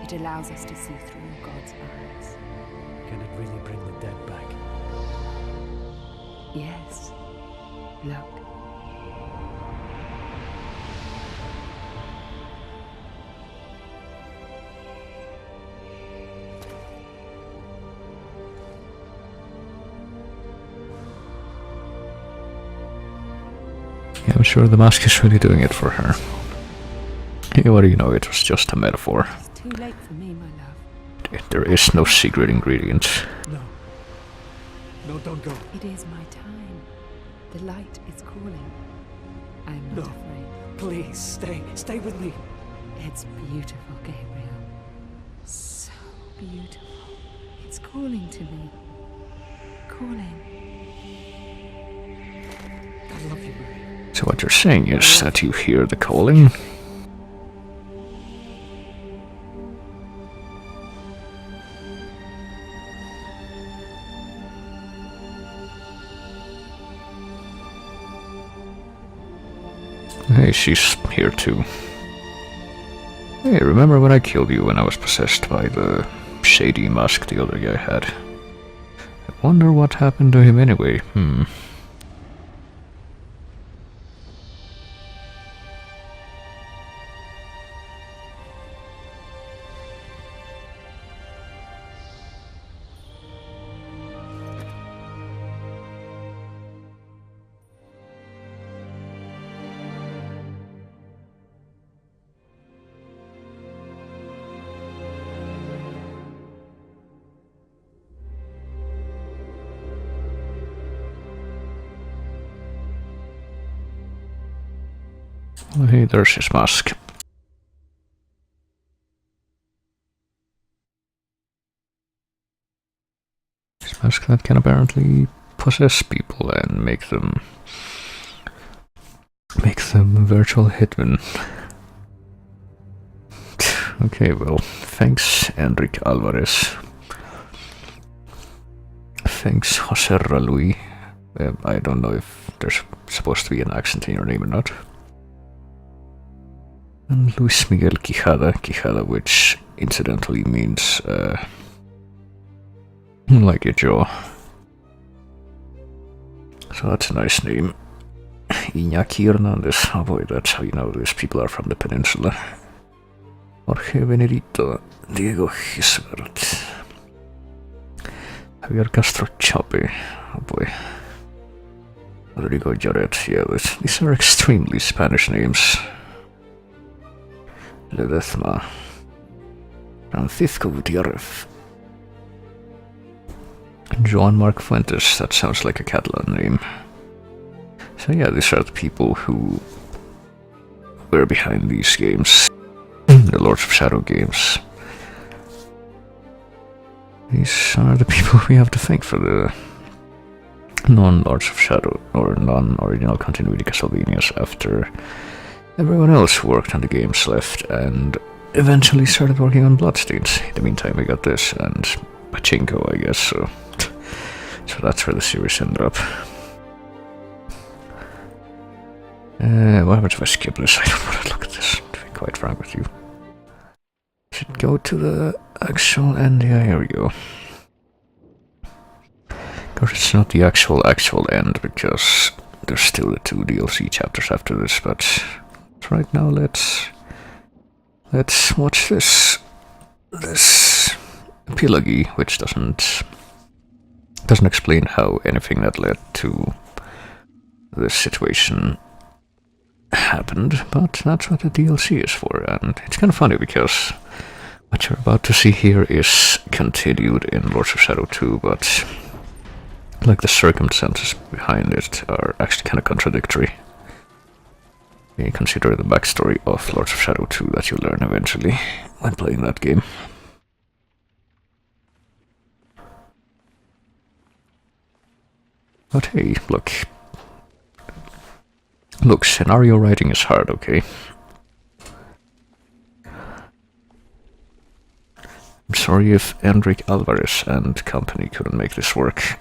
S7: It allows allows us to see through God's eyes.
S4: Can it really bring the dead back?
S7: Yes. Look.
S1: Yeah, I'm sure the mask is really doing it for her. Yeah, what do you know, it was just a metaphor.
S7: It's too late for me, my love.
S1: There is no secret ingredient.
S4: No. No, don't go.
S7: It is my time. The light is calling. I'm not
S4: No.
S7: afraid.
S4: Please, stay. Stay with me.
S7: It's beautiful, Gabriel. So beautiful. It's calling to me. Calling.
S4: I love you, Mary.
S1: So what you're saying is that you hear the calling? Hey, she's here too. Hey, remember when I killed you when I was possessed by the shady mask the other guy had? I wonder what happened to him anyway. Oh, hey, there's his mask. His mask that can apparently possess people and make them virtual hitmen. Okay, well, thanks, Enrique Alvarez. Thanks, Jose Ralui. I don't know if there's supposed to be an accent in your name or not. And Luis Miguel Quijada, which incidentally means, like a jaw. So that's a nice name. Iñaki Hernandez. Oh boy, that's how you know these people are from the peninsula. Jorge Benedito, Diego Gisbert, Javier Castro Chope. Oh boy. Rodrigo Lloret. Yeah, these are extremely Spanish names. Ledesma, Francisco Gutierrez, Joan Marc Fuentes. That sounds like a Catalan name. So yeah, these are the people who were behind these games, the Lords of Shadow games. These are the people we have to thank for the non-Lords of Shadow or non-original continuity Castlevanias after everyone else worked on the games left and eventually started working on Bloodstains. In the meantime, we got this and Pachinko, I guess, so that's where the series ended up. What happens if I skip this? I don't want to look at this, to be quite frank with you. Should go to the actual end. Yeah, here we go. Of course, it's not the actual end because there's still the 2 DLC chapters after this, but right now let's watch this epilogue, which doesn't explain how anything that led to this situation happened, but that's what the DLC is for. And it's kind of funny because what you're about to see here is continued in Lords of Shadow 2, but like the circumstances behind it are actually kind of contradictory. You consider the backstory of Lords of Shadow 2 that you learn eventually when playing that game. But hey, look, scenario writing is hard, okay? I'm sorry if Enrique Alvarez and company couldn't make this work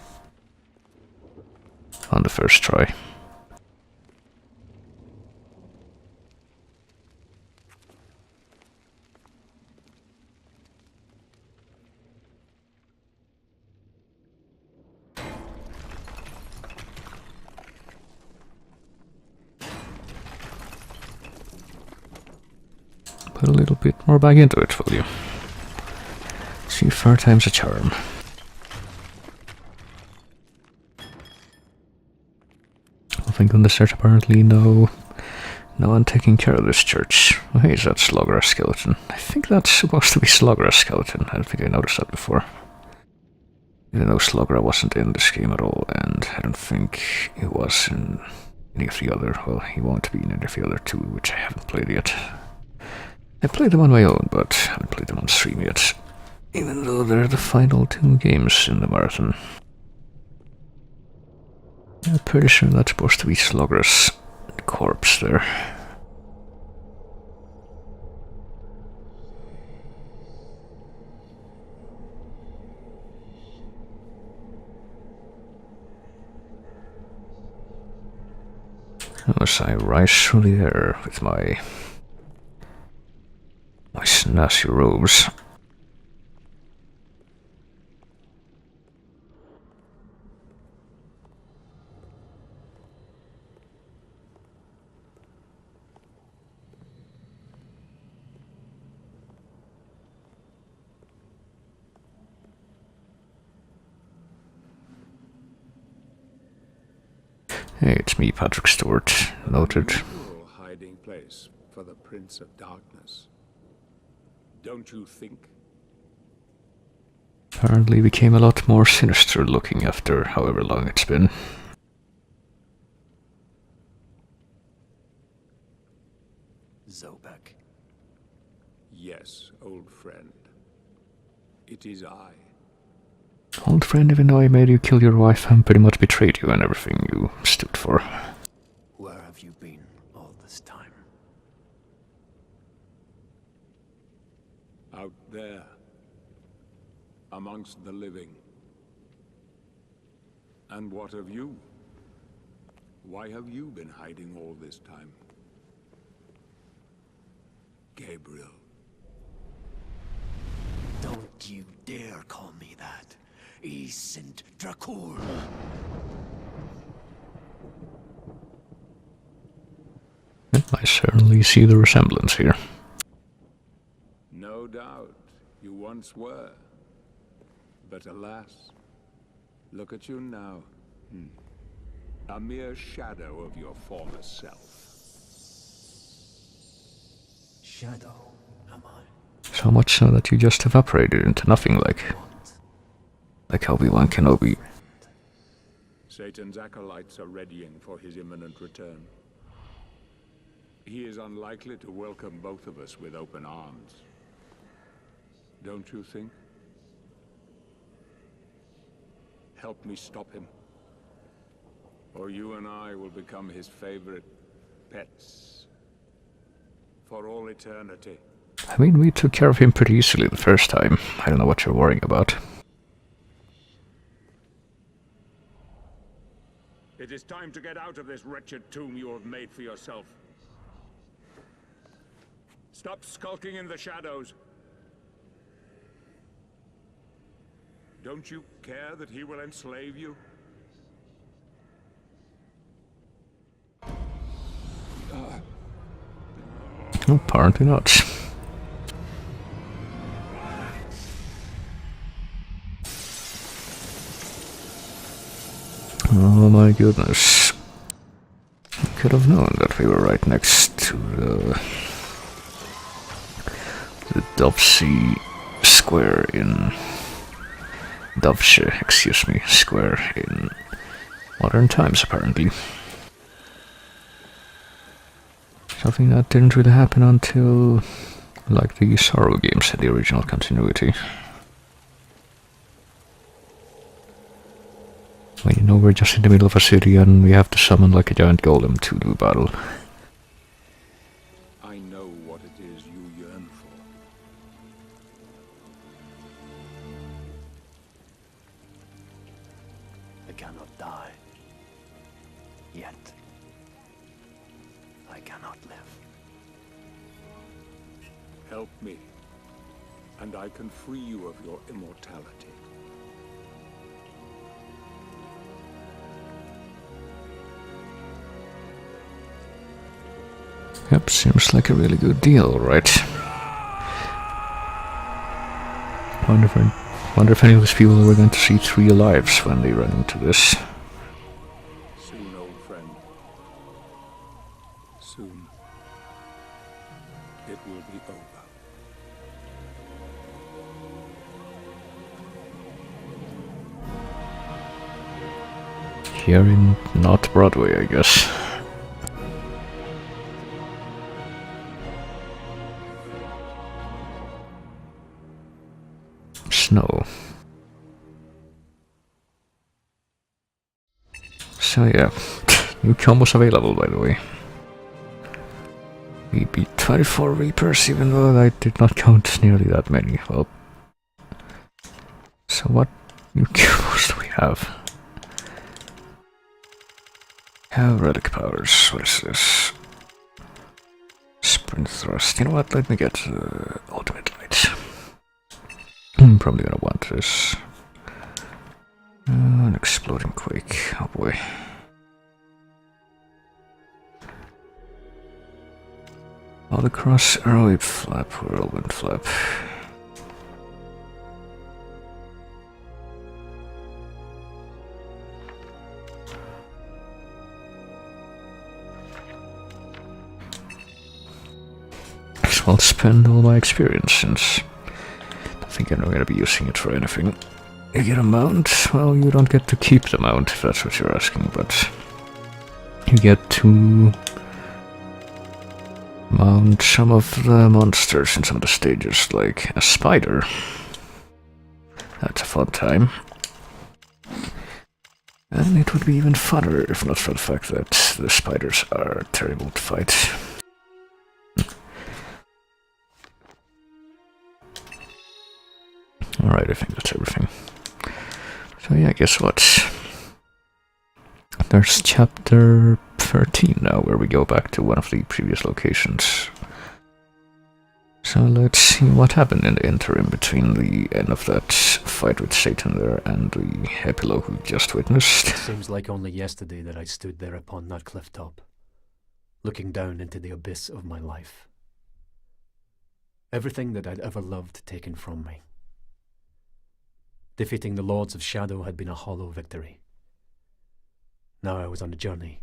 S1: on the first try. put a little bit more back into it, will you? See, 4 times a charm. Nothing on the search apparently, no. No one taking care of this church. Oh, hey, is that Slogger's skeleton? I think that's supposed to be Slogger's skeleton. I don't think I noticed that before. Even though Slogger wasn't in this game at all, and I don't think he was in any of the other. Well, he won't be in any of the other 2, which I haven't played yet. I played them on my own, but haven't played them on stream yet. Even though they're the final 2 games in the marathon. I'm pretty sure that's supposed to be Slogger's corpse there. Unless I rise through the air with my snazzy robes. Hey, it's me, Patrick Stewart. Noted.
S2: Unusual hiding place for the Prince of Darkness. Don't you think?
S1: Apparently became a lot more sinister looking after however long it's been.
S3: Zobek.
S2: Yes, old friend. It is I.
S1: Old friend, even though I made you kill your wife and pretty much betrayed you and everything you stood for.
S3: Where have you been all this time?
S2: Out there. Amongst the living. And what of you? Why have you been hiding all this time? Gabriel.
S3: Don't you dare call me that. I sind Dracul.
S1: I certainly see the resemblance here.
S2: No doubt, you once were. But alas, look at you now. A mere shadow of your former self.
S3: Shadow, am I?
S1: So much so that you just evaporated into nothing like Obi-Wan Kenobi.
S2: Satan's acolytes are readying for his imminent return. He is unlikely to welcome both of us with open arms. Don't you think? Help me stop him. Or you and I will become his favorite pets. For all eternity.
S1: I mean, we took care of him pretty easily the first time. I don't know what you're worrying about.
S2: It is time to get out of this wretched tomb you have made for yourself. Stop skulking in the shadows. Don't you care that he will enslave you?
S1: Apparently not. Oh my goodness. I could have known that we were right next to the Dovesea Square in Dovesea, excuse me, Square in modern times apparently. Something that didn't really happen until like the Sorrow games had the original continuity. When you know we're just in the middle of a city and we have to summon like a giant golem to do battle.
S2: I know what it is you yearn for.
S3: I cannot die. Yet. I cannot live.
S2: Help me, and I can free you of your immortality.
S1: Yep, seems like a really good deal, right? Wonder if any of these people were going to see 3 lives when they run into this.
S2: Soon, old friend. Soon. It will be over.
S1: Here in not Broadway, I guess. Snow. So yeah, new combos available, by the way. We beat 24 Reapers, even though I did not count nearly that many. Well, so what new combos do we have? Have relic powers. What is this? Sprint thrust. You know what? Let me get ultimate light. I'm probably gonna want this. An exploding quake. Oh boy. All across arrow flap, whirlwind flap. I'll spend all my experience since I think I'm not going to be using it for anything. You get a mount? Well, you don't get to keep the mount if that's what you're asking, but you get to mount some of the monsters in some of the stages, like a spider. That's a fun time. And it would be even funner if not for the fact that the spiders are terrible to fight. Alright, I think that's everything. So yeah, guess what? There's chapter 13 now, where we go back to one of the previous locations. So let's see what happened in the interim between the end of that fight with Satan there and the epilogue we just witnessed.
S4: Seems like only yesterday that I stood there upon that cliff top, looking down into the abyss of my life. Everything that I'd ever loved taken from me. Defeating the Lords of Shadow had been a hollow victory. Now I was on a journey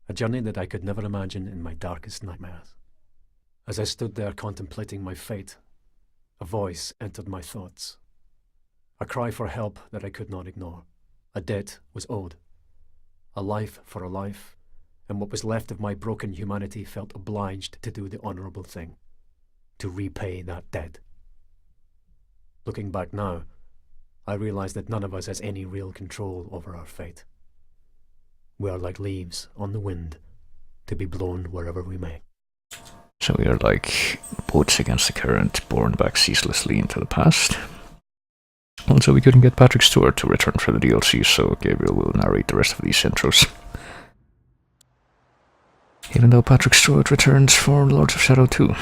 S4: that I could never imagine in my darkest nightmares. As I stood there contemplating my fate, a voice entered my thoughts. A cry for help that I could not ignore. A debt was owed. A life for a life, and what was left of my broken humanity felt obliged to do the honorable thing. To repay that debt. Looking back now, I realize that none of us has any real control over our fate. We are like leaves on the wind, to be blown wherever we may.
S1: So we are like boats against the current, borne back ceaselessly into the past. Also, we couldn't get Patrick Stewart to return for the DLC, so Gabriel will narrate the rest of these intros. Even though Patrick Stewart returns for Lords of Shadow 2.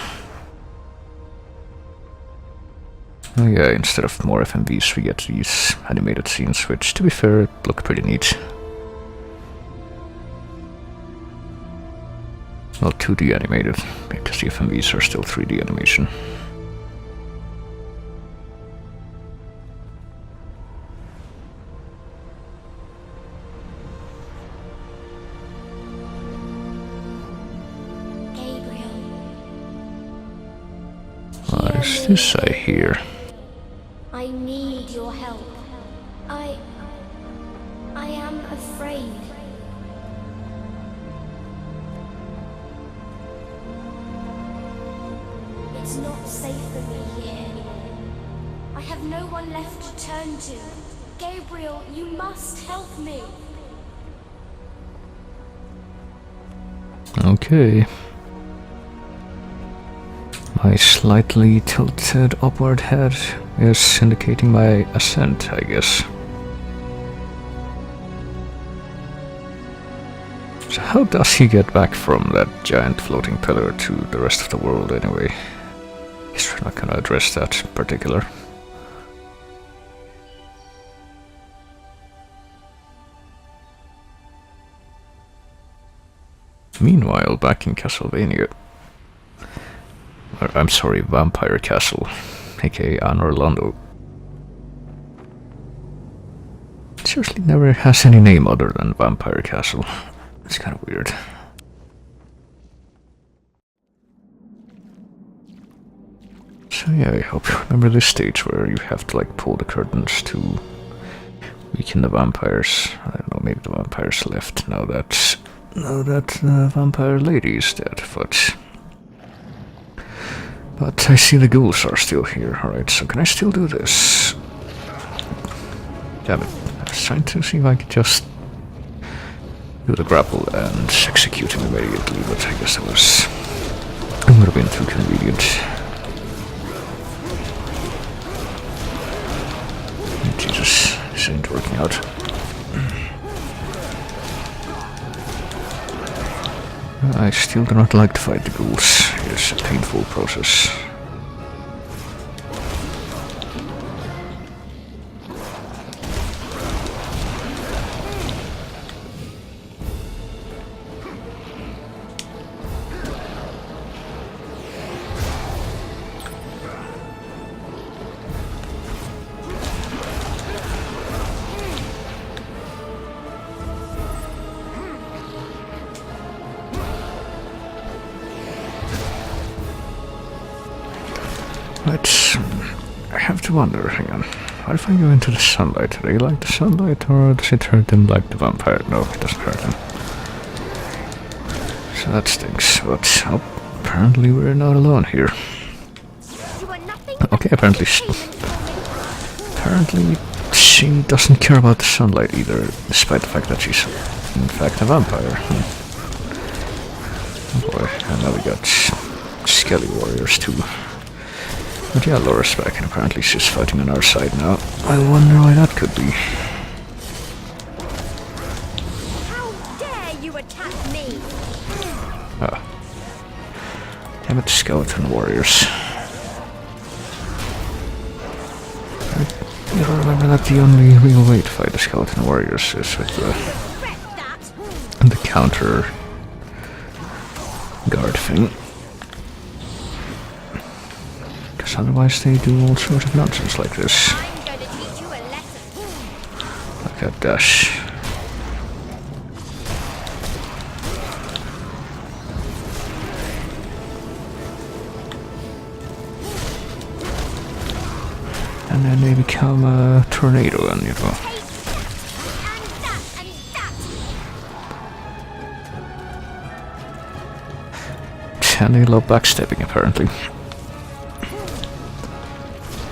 S1: Oh yeah, instead of more FMVs we get these animated scenes, which, to be fair, look pretty neat. Well, 2D animated, because the FMVs are still 3D animation.
S6: Gabriel.
S1: What is this I hear?
S6: I need your help. I am afraid. It's not safe for me here. I have no one left to turn to. Gabriel, you must help me.
S1: Okay. My slightly tilted upward head is indicating my ascent, I guess. So how does he get back from that giant floating pillar to the rest of the world anyway? Guess we're not gonna address that in particular. Meanwhile, back in Castlevania... I'm sorry, Vampire Castle. aka Anne Orlando. It seriously never has any name other than Vampire Castle. It's kind of weird. So yeah, I hope you remember this stage where you have to like pull the curtains to weaken the vampires. I don't know, maybe the vampires left now that the vampire lady is dead, but I see the ghouls are still here. Alright, so can I still do this? Damn it. I was trying to see if I could just do the grapple and execute him immediately, but I guess it would have been too convenient. Jesus, this ain't working out. I still do not like to fight the ghouls. It's a painful process. I have to wonder, hang on. What if I go into the sunlight? Do they like the sunlight, or does it hurt them like the vampire? No, it doesn't hurt them. So that stinks, but apparently we're not alone here. Okay, apparently she doesn't care about the sunlight either, despite the fact that she's in fact a vampire. Oh boy, and now we got Skelly warriors too. But yeah, Laura's back, and apparently she's fighting on our side now. I wonder why that could be.
S6: How dare you attack me?
S1: Ah. Damn it, skeleton warriors. I remember that the only real way to fight the skeleton warriors is with the counter guard thing. Otherwise they do all sorts of nonsense like this.
S6: I'm going to teach you a lesson.
S1: Like that dash. And then they become a tornado and, you know. And they love backstabbing apparently.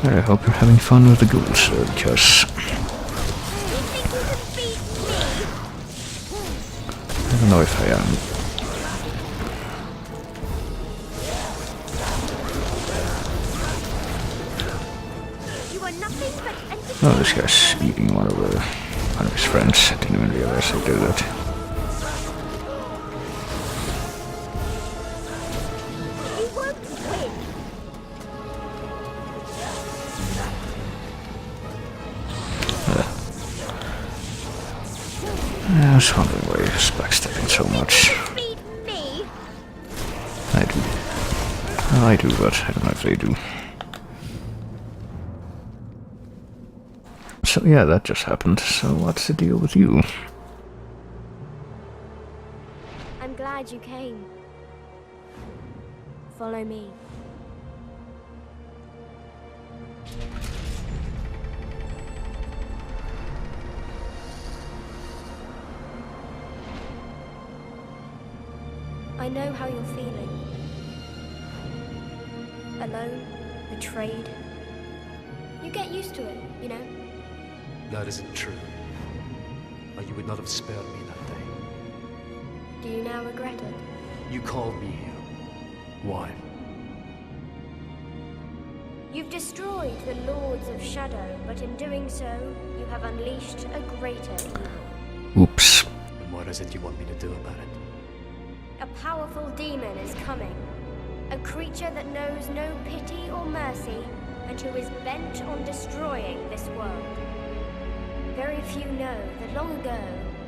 S1: I hope you're having fun with the ghouls, because I don't know if I am. Oh, this guy's eating one of his friends. I didn't even realize I did that. I was wondering why he was backstabbing so much. I do, but I don't know if they do. So yeah, that just happened. So what's the deal with you?
S6: I'm glad you came. Follow me. I know how you're feeling. Alone, betrayed. You get used to it, you know?
S4: That isn't true. Or you would not have spared me that day.
S6: Do you now regret it?
S4: You called me here. Why?
S6: You've destroyed the Lords of Shadow, but in doing so, you have unleashed a greater evil.
S1: Oops.
S4: And what is it you want me to do about it?
S6: A powerful demon is coming. A creature that knows no pity or mercy, and who is bent on destroying this world. Very few know that long ago,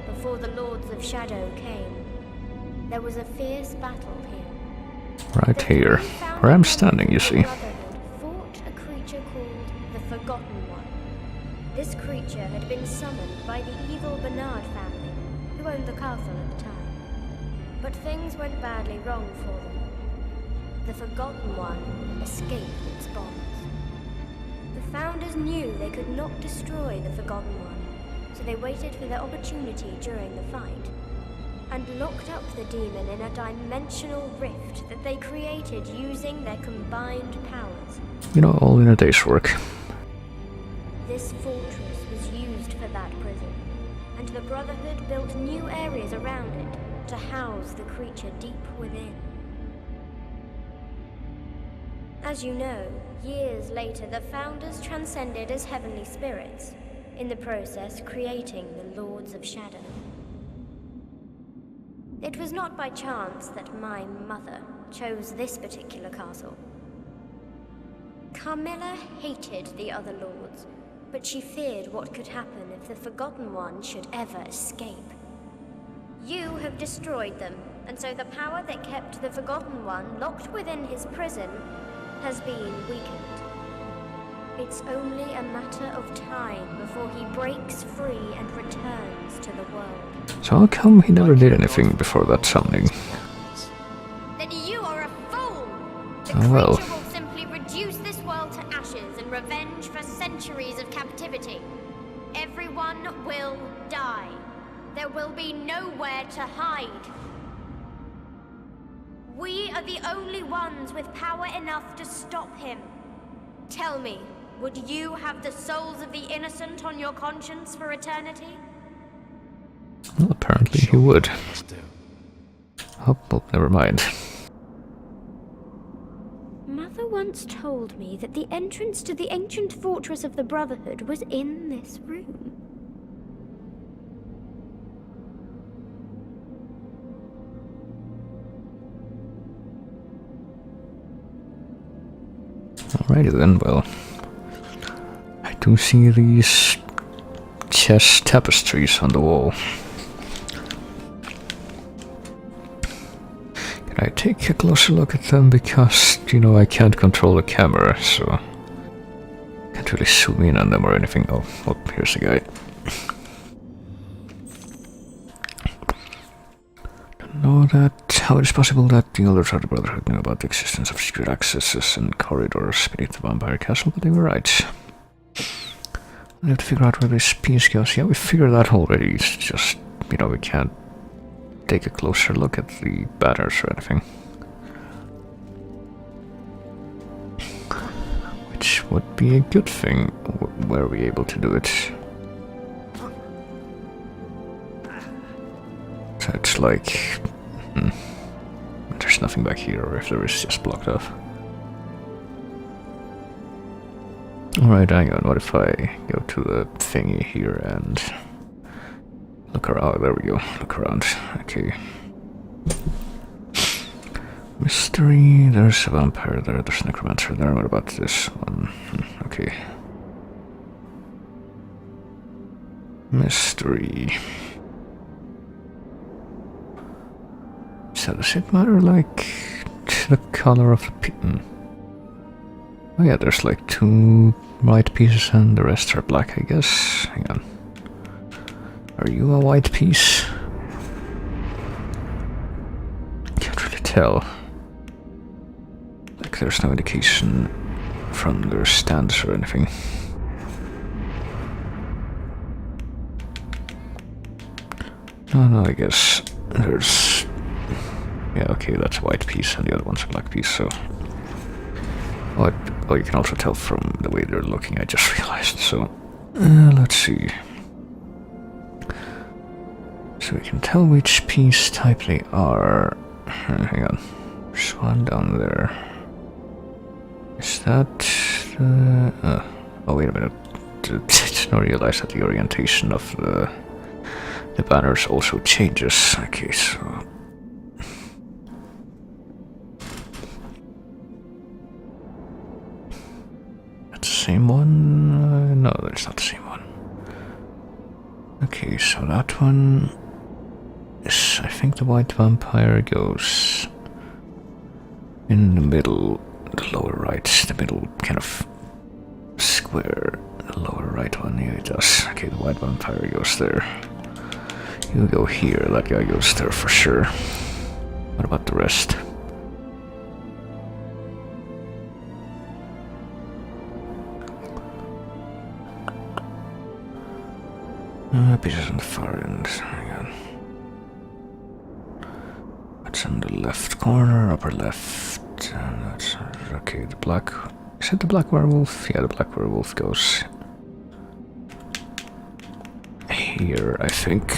S6: before the Lords of Shadow came, there was a fierce battle here.
S1: Right here, where I'm standing, you see.
S6: Fought a creature Forgotten One. This creature had been summoned by the evil Bernard family, who owned the castle at the time. But things went badly wrong for them. The Forgotten One escaped its bonds. The Founders knew they could not destroy the Forgotten One, so they waited for their opportunity during the fight, and locked up the demon in a dimensional rift that they created using their combined powers.
S1: You know, all in a day's work.
S6: This fortress was used for that prison, and the Brotherhood built new areas around it to house the creature deep within. As you know, years later the Founders transcended as heavenly spirits, in the process creating the Lords of Shadow. It was not by chance that my mother chose this particular castle. Carmilla hated the other lords, but she feared what could happen if the Forgotten One should ever escape. You have destroyed them, and so the power that kept the Forgotten One locked within his prison has been weakened. It's only a matter of time before he breaks free and returns to the world.
S1: So how come he never did anything before that summoning?
S6: Then you are a fool! The
S1: Oh, well.
S6: creature will simply reduce this world to ashes in revenge for centuries of captivity. Everyone will die. There will be nowhere to hide. We are the only ones with power enough to stop him. Tell me, would you have the souls of the innocent on your conscience for eternity?
S1: Well, apparently he would. Oh, well, never mind.
S6: Mother once told me that the entrance to the ancient fortress of the Brotherhood was in this room.
S1: Alrighty then, well. I do see these chess tapestries on the wall. Can I take a closer look at them? Because, you know, I can't control the camera, so I can't really zoom in on them or anything. Oh, well, here's the guy. Don't know that. How it is possible that the elders of the Brotherhood knew about the existence of secret accesses and corridors beneath the vampire castle, but they were right. I have to figure out where this piece goes. Yeah, we figured that already. It's just, you know, we can't take a closer look at the banners or anything. Which would be a good thing, were we able to do it. So it's like... there's nothing back here, or if there is, just blocked off. Alright, hang on, what if I go to the thingy here and look around? There we go, look around. Okay. Mystery, there's a vampire there, there's a necromancer there. What about this one? Okay. Mystery. So does it matter, like, the color of the pin? Oh yeah, there's like 2 white pieces and the rest are black, I guess. Hang on. Are you a white piece? Can't really tell. Like, there's no indication from their stance or anything. No, I guess there's... Yeah, okay, that's a white piece and the other one's a black piece, so... Oh, you can also tell from the way they're looking, I just realized, so... let's see. So we can tell which piece type they are. Hang on. There's one down there. Is that... oh, wait a minute. I just now realized that the orientation of the banners also changes. Okay, so... That's the same one? No, that's not the same one. Okay, so that one is, I think the white vampire goes in the middle, the lower right, the middle kind of square square. The lower right one, yeah, it does. Okay, the white vampire goes there. You go here, that guy goes there for sure. What about the rest? Pieces on the far end. Again. That's in the left corner, upper left. That's okay. The black. Is it the black werewolf? Yeah, the black werewolf goes here, I think.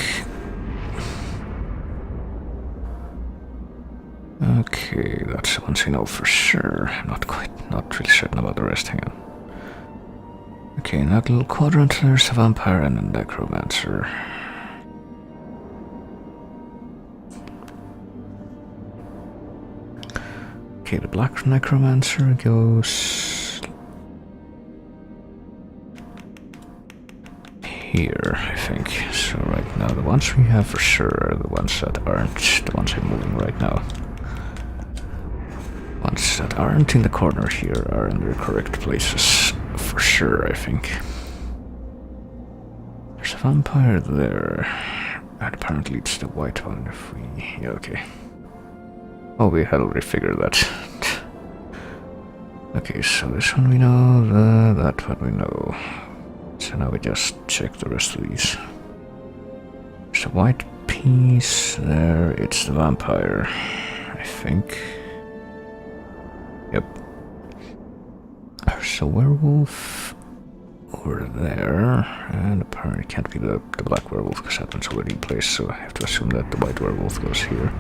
S1: Okay, that's the ones I know for sure. Not really certain about the rest. Hang on. Okay, in that little quadrant, there's a vampire and a necromancer. Okay, the black necromancer goes here, I think. So right now, the ones we have for sure are the ones that aren't the ones I'm moving right now. Ones that aren't in the corner here are in their correct places. For sure, I think. There's a vampire there. And apparently it's the white one if we... Yeah, okay. Oh, we had already figured that. Okay, so this one we know, that one we know. So now we just check the rest of these. There's a white piece there, it's the vampire, I think. Yep. There's a werewolf over there, and apparently it can't be the black werewolf because that one's already in place, so I have to assume that the white werewolf goes here.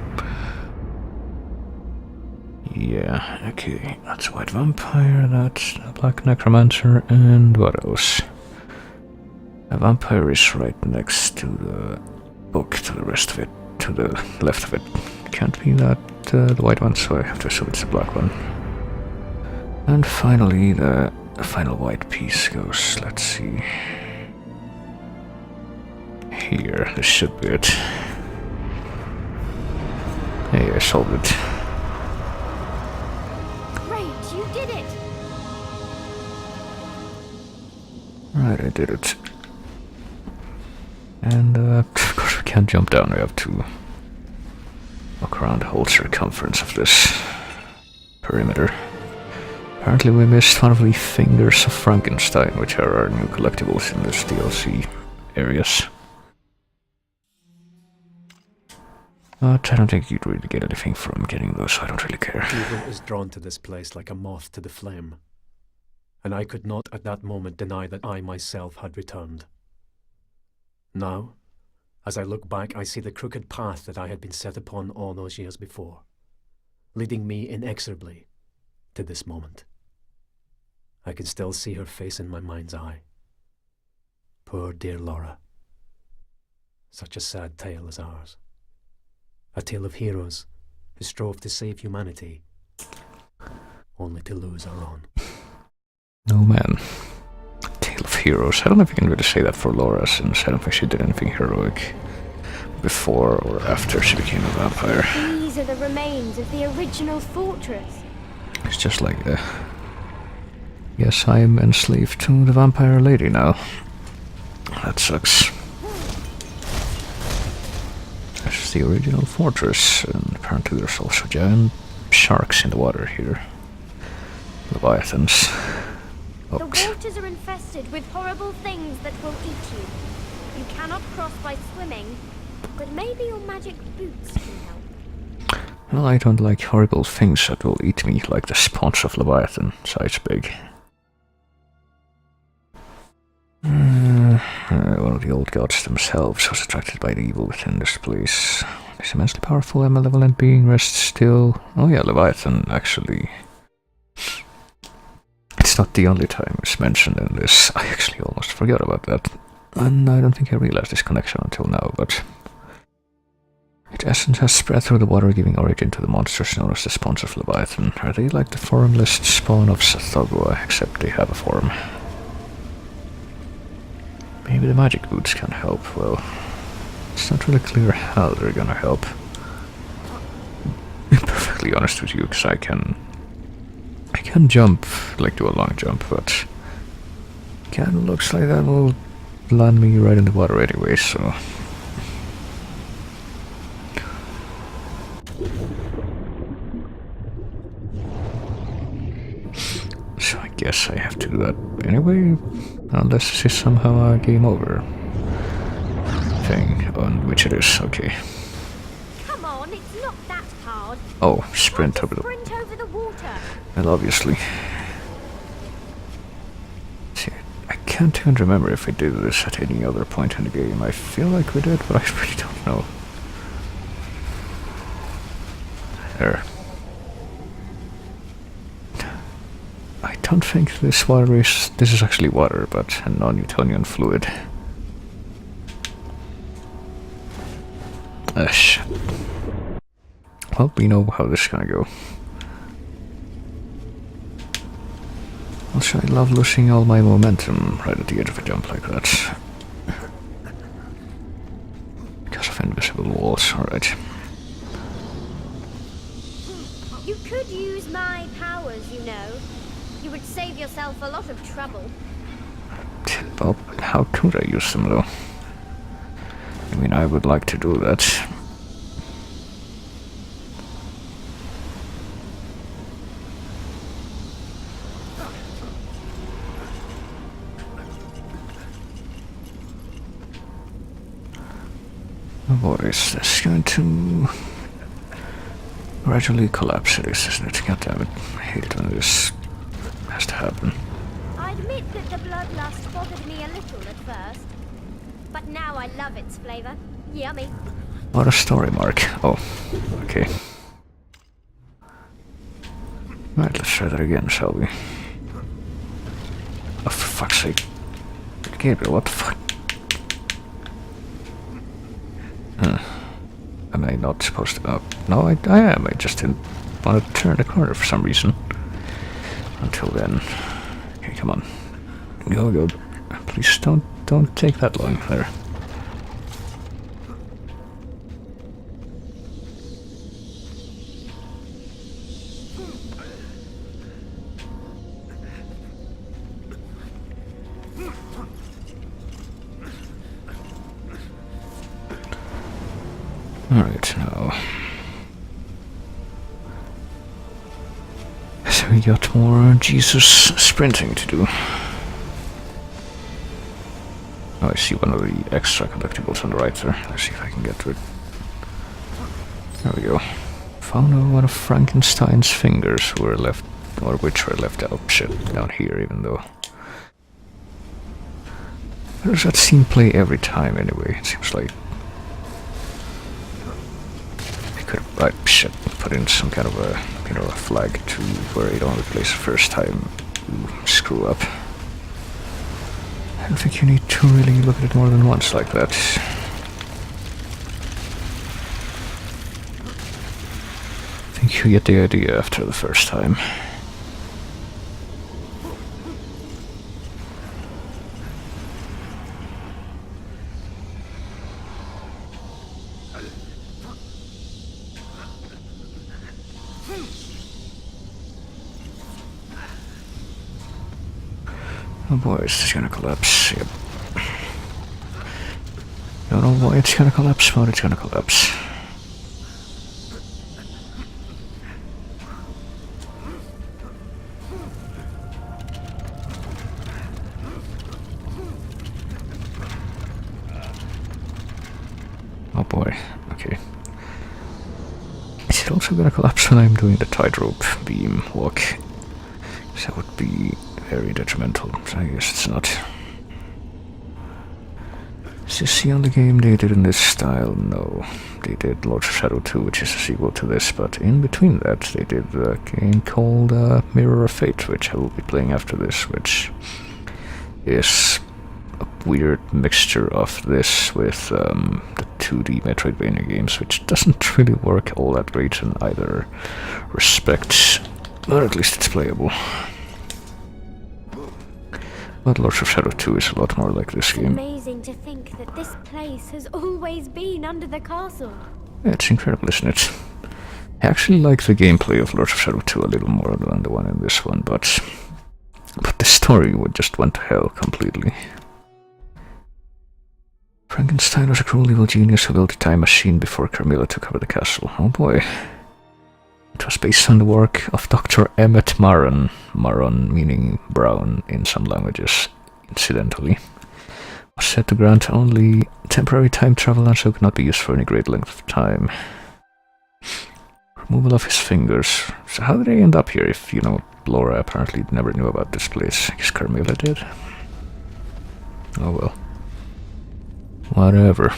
S1: Yeah, okay, that's a white vampire, that's a black necromancer, and what else? A vampire is right next to the book, to the rest of it, to the left of it. Can't be that the white one, so I have to assume it's the black one. And finally, the final white piece goes, let's see. Here, this should be it. Hey, I solved it.
S6: Great, you did it!
S1: Right, I did it. And, of course we can't jump down, we have to walk around the whole circumference of this perimeter. Apparently we missed one of the Fingers of Frankenstein, which are our new collectibles in this DLC areas. But I don't think you'd really get anything from getting those, so I don't really care.
S4: Evil is drawn to this place like a moth to the flame. And I could not at that moment deny that I myself had returned. Now, as I look back, I see the crooked path that I had been set upon all those years before, leading me inexorably to this moment. I can still see her face in my mind's eye. Poor dear Laura. Such a sad tale as ours. A tale of heroes who strove to save humanity, only to lose our own.
S1: Oh man. Tale of heroes. I don't know if you can really say that for Laura, since I don't think she did anything heroic before or after she became a vampire.
S6: These are the remains of the original fortress.
S1: It's just like, yes, I'm enslaved to the vampire lady now. That sucks. There's the original fortress, and apparently there's also giant sharks in the water here. Leviathans.
S6: The waters are infested with horrible things that will eat you. You cannot cross by swimming, but maybe your magic boots can help.
S1: Well, I don't like horrible things that will eat me, like the spawns of Leviathan, size big. One of the old gods themselves was attracted by the evil within this place. This immensely powerful and malevolent being rests still. Oh yeah, Leviathan, actually. It's not the only time it's mentioned in this. I actually almost forgot about that. And I don't think I realized this connection until now, but... its essence has spread through the water, giving origin to the monsters known as the spawns of Leviathan. Are they like the formless spawn of Sathogua, except they have a form? Maybe the magic boots can help. Well, it's not really clear how they're gonna help. I'm perfectly honest with you, because I can jump, like do a long jump, but Kinda looks like that will land me right in the water anyway, so... So I guess I have to do that anyway, unless this is somehow a game over thing, on which it is, okay.
S6: Come on, it's not that hard.
S1: Oh, sprint over
S6: the water.
S1: Well, obviously. See, I can't even remember if we did this at any other point in the game. I feel like we did, but I really don't know. There. I don't think this water is... This is actually water, but a non-Newtonian fluid. Shit. Well, we know how this is gonna go. Also, I love losing all my momentum right at the edge of a jump like that. Because of invisible walls, alright.
S6: You could use my powers, you know. You would save yourself a lot of trouble.
S1: Well, how could I use them though? I mean, I would like to do that. Oh boy, is this going to gradually collapse? It is, isn't it? God damn it. I hate it when this has to happen.
S6: I admit that the bloodlust bothered me a little at first. But now I love its flavor. Yummy.
S1: What a story, Mark. Oh, okay. Right, let's try that again, shall we? Oh, for fuck's sake. Gabriel, what the fuck? Am I not supposed to... Oh, no, I am. I just didn't want to turn the corner for some reason. Until then. Okay, come on. Go. Please don't take that long there. Alright, now... So we got more Jesus sprinting to do. Oh, I see one of the extra collectibles on the right there. Let's see if I can get to it. There we go. Found one of Frankenstein's fingers who were left, or which were left out. Shit, down here even though. Where does that scene play every time anyway? It seems like... Could shit, put in some kind of a, a flag to where it only plays the first time you screw up. I don't think you need to really look at it more than once like that. I think you get the idea after the first time. Oh boy, is this gonna collapse? Yep. Don't know why it's gonna collapse, but it's gonna collapse. Oh boy, okay. Is it also gonna collapse when I'm doing the tightrope beam walk? That would be very detrimental, so I guess it's not. Is this the only game they did in this style? No. They did Lords of Shadow 2, which is a sequel to this, but in between that they did a game called Mirror of Fate, which I will be playing after this, which is a weird mixture of this with the 2D Metroidvania games, which doesn't really work all that great in either respect, but at least it's playable. But Lords of Shadow 2 is a lot more like this game.
S6: Amazing to think that this place has always been under the castle.
S1: Yeah, it's incredible, isn't it? I actually like the gameplay of Lords of Shadow 2 a little more than the one in this one, but But the story just went to hell completely. Frankenstein was a cruel evil genius who built a time machine before Carmilla took over the castle. Oh boy. It was based on the work of Dr. Emmett Maron. Maron meaning brown in some languages, incidentally. Was said to grant only temporary time travel and so could not be used for any great length of time. Removal of his fingers. So how did they end up here if, you know, Laura apparently never knew about this place? I guess Carmilla did. Oh well. Whatever.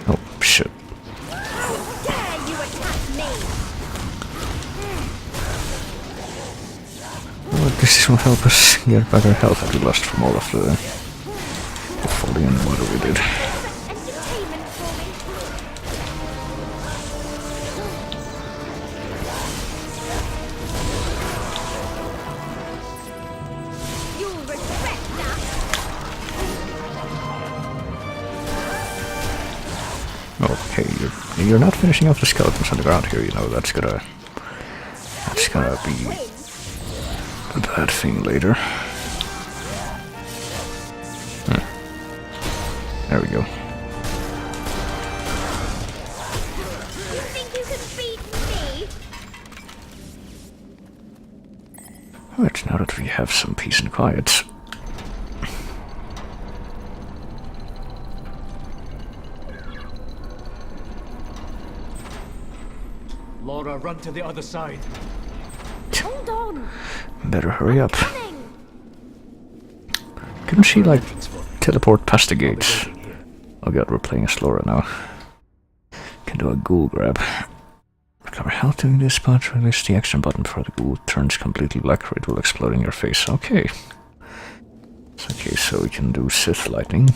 S1: Oh, shit.
S6: Dare you attack me?
S1: Well, this will help us get better health that we lost from all of the folly and water we did.
S6: Entertainment for me. You'll regret that.
S1: Okay, you're not finishing off the skeletons on the ground here, you know, that's gonna be a bad thing later. There we go.
S6: You think you can beat me?
S1: Right, now that we have some peace and quiet.
S4: Laura, run to the other side.
S6: Hold on.
S1: Better hurry up.
S6: Coming.
S1: Couldn't she, like, teleport past the gates? Oh god, we're playing as Laura now. Can do a ghoul grab. Recover health doing this, but release the action button before the ghoul turns completely black or it will explode in your face. Okay. Okay, so we can do Sith Lightning.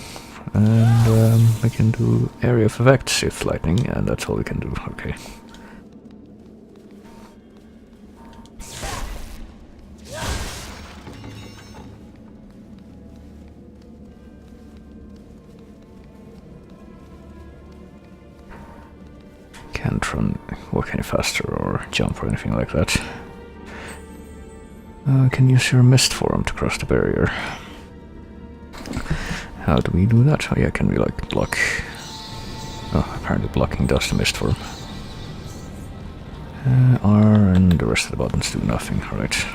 S1: And we can do Area of Effect Sith Lightning, and that's all we can do. Okay. Can't run, walk any faster or jump or anything like that. Can use your mist form to cross the barrier. How do we do that? Oh yeah, can we like block? Oh, apparently blocking does the mist form. R and the rest of the buttons do nothing, right.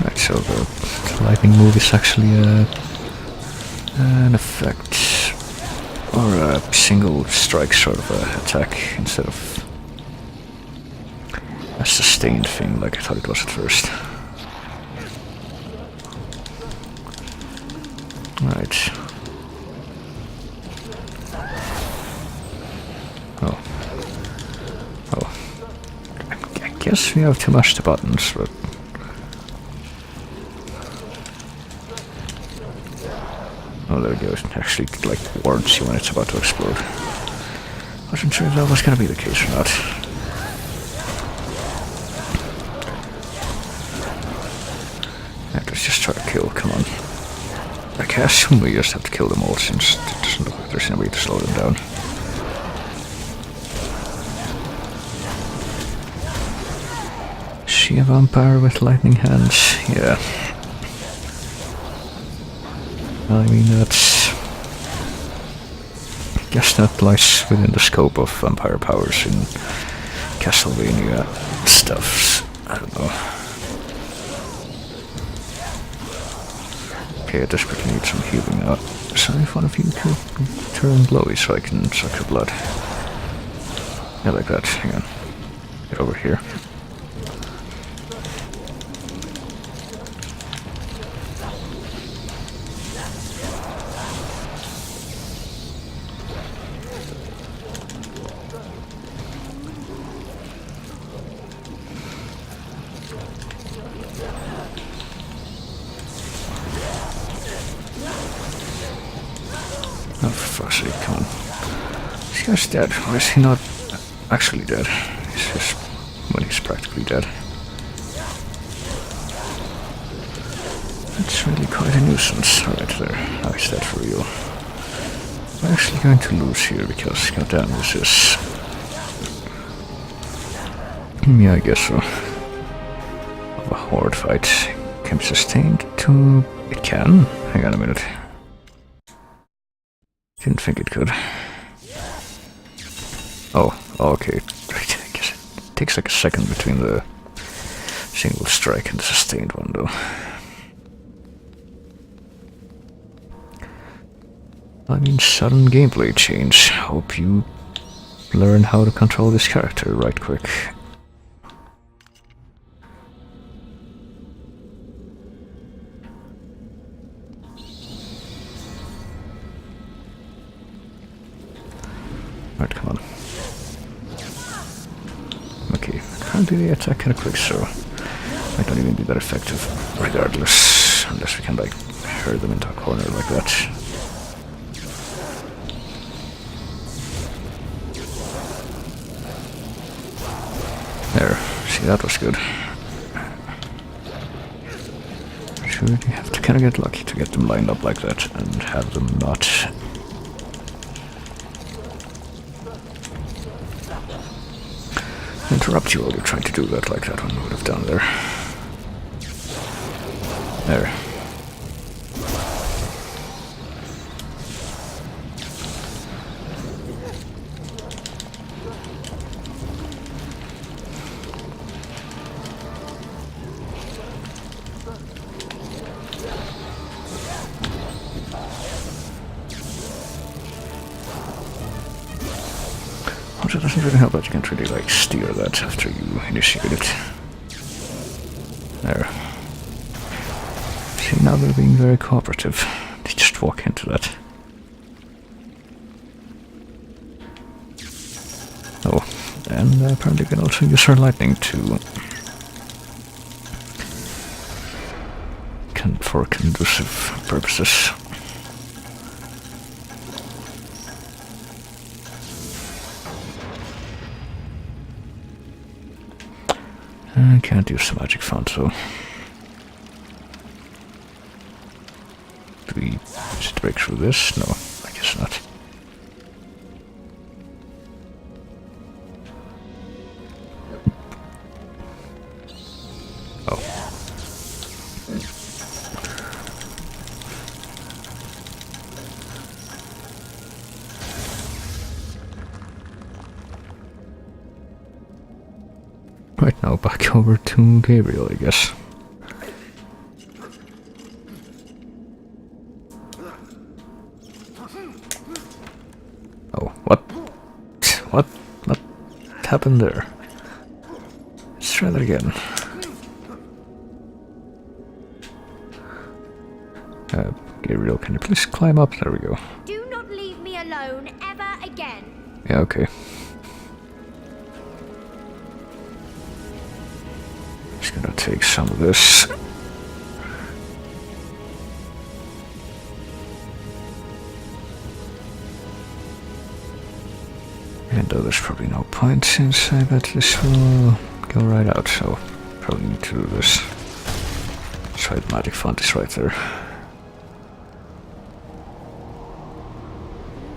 S1: Right, so the lightning move is actually an effect, or a single strike sort of attack instead of a sustained thing like I thought it was at first. Right. Oh. Oh. I guess we have too much to buttons, but oh, there we go. It actually, like, warns you when it's about to explode. Wasn't sure if that was gonna be the case or not. Right, let's just try to kill, come on. Okay, I assume we just have to kill them all since it doesn't look like there's any way to slow them down. Is she a vampire with lightning hands? Yeah. I mean, that's... I guess that lies within the scope of vampire powers in Castlevania stuff. I don't know. Okay, I desperately need some healing now. So if one of you could turn glowy so I can suck your blood. Yeah, like that. Hang on. Get over here. Oh, for fuck's sake, come on. This guy's dead, or is he not actually dead? He's just when he's practically dead. It's really quite a nuisance right there. How is that for real? I'm actually going to lose here because, goddamn, this is... Yeah, I guess so. Of a horde fight. Can be sustained to... It can? Hang on a minute. Didn't think it could. Oh, okay. Right, I guess it takes like a second between the single strike and the sustained one, though. I mean, sudden gameplay change. Hope you learn how to control this character right quick. Right, come on. Okay, can't do the attack kinda quick, so might not even be that effective, regardless, unless we can like herd them into a corner like that. There, see, that was good. Sure, you have to kinda get lucky to get them lined up like that and have them not interrupt you while you try to do that like that one would have done there. There. Also, it doesn't really help that you can't really like steer that after you initiate it. There. See, now they're being very cooperative. They just walk into that. Oh, and apparently you can also use her lightning to... for conducive purposes. I can't use the magic font, so... Do we just break through this? No, I guess not. Oh. Right, now back over to Gabriel, I guess. Oh, what? What happened there? Let's try that again. Gabriel, can you please climb up? There we go.
S6: Do not leave me alone ever again.
S1: Yeah, okay. Just gonna take some of this. And though there's probably no point since I bet this will go right out, so probably need to do this. That's right, the magic font is right there.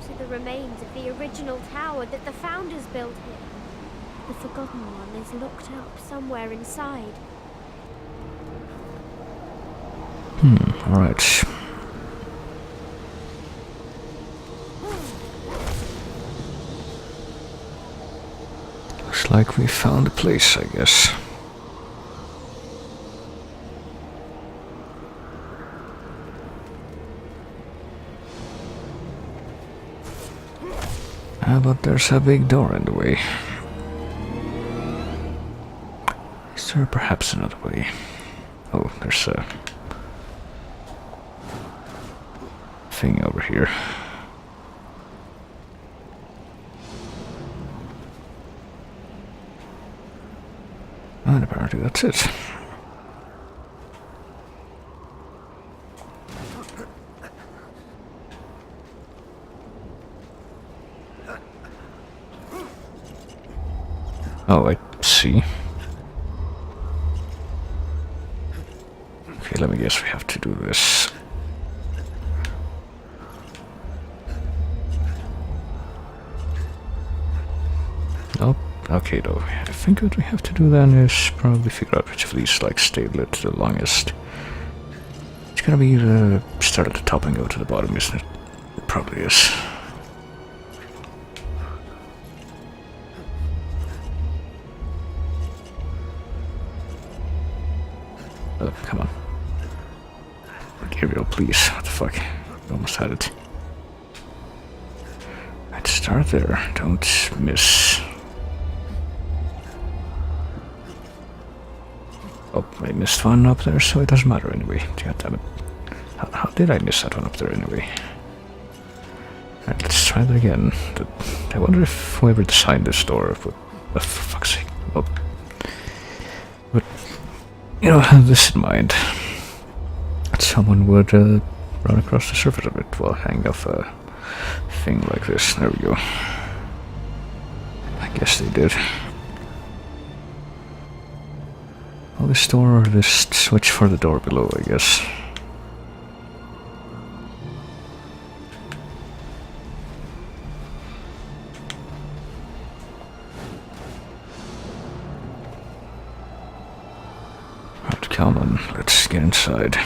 S6: Those are the remains of the original tower that the founders built here. The Forgotten One is locked up somewhere inside.
S1: Alright. Looks like we found a place, I guess. But there's a big door in the way. Is there perhaps another way? Oh, there's a thing over here. And apparently that's it. Oh, I see. Okay, let me guess, we have to do this. Nope. Okay, though. I think what we have to do then is probably figure out which of these, like, stay lit the longest. It's gonna be the start at the top and go to the bottom, isn't it? It probably is. Oh, come on. Gabriel, please. What the fuck? We almost had it. I'd start there. Don't miss. Oh, I missed one up there, so it doesn't matter anyway. God damn it. How did I miss that one up there anyway? Alright, let's try that again. I wonder if whoever designed this door would... Oh, for fuck's sake. Oh. But, you know, have this in mind. That someone would run across the surface of it while hanging off a thing like this. There we go. I guess they did. Well, this door or this switch for the door below, I guess. Right, come on, let's get inside.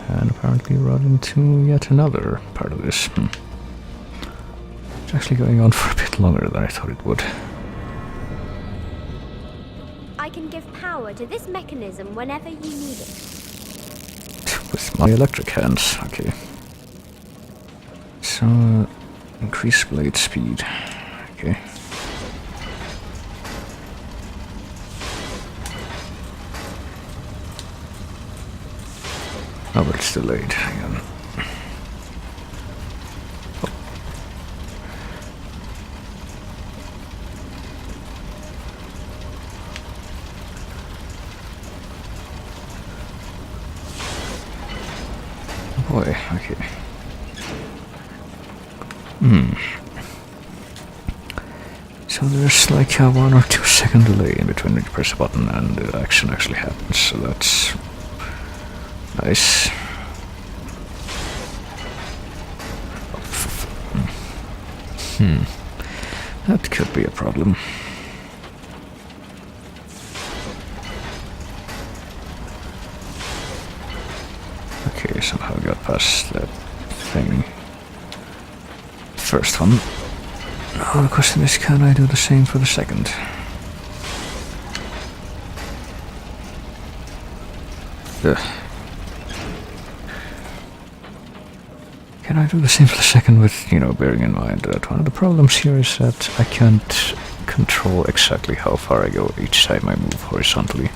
S1: And apparently run into yet another part of this. It's actually going on for a bit longer than I thought it would.
S6: I can give power to this mechanism whenever you need it.
S1: With my electric hands, okay. So, increase blade speed, okay. Oh, but it's delayed, hang on. Boy, okay. So there's like a 1 or 2 second delay in between when you press a button and the action actually happens, so that's nice. That could be a problem. Okay, somehow got past that thing. First one. Now the question is, can I do the same for the second? Ugh. Can I do the same for the second with, you know, bearing in mind that one of the problems here is that I can't control exactly how far I go each time I move horizontally.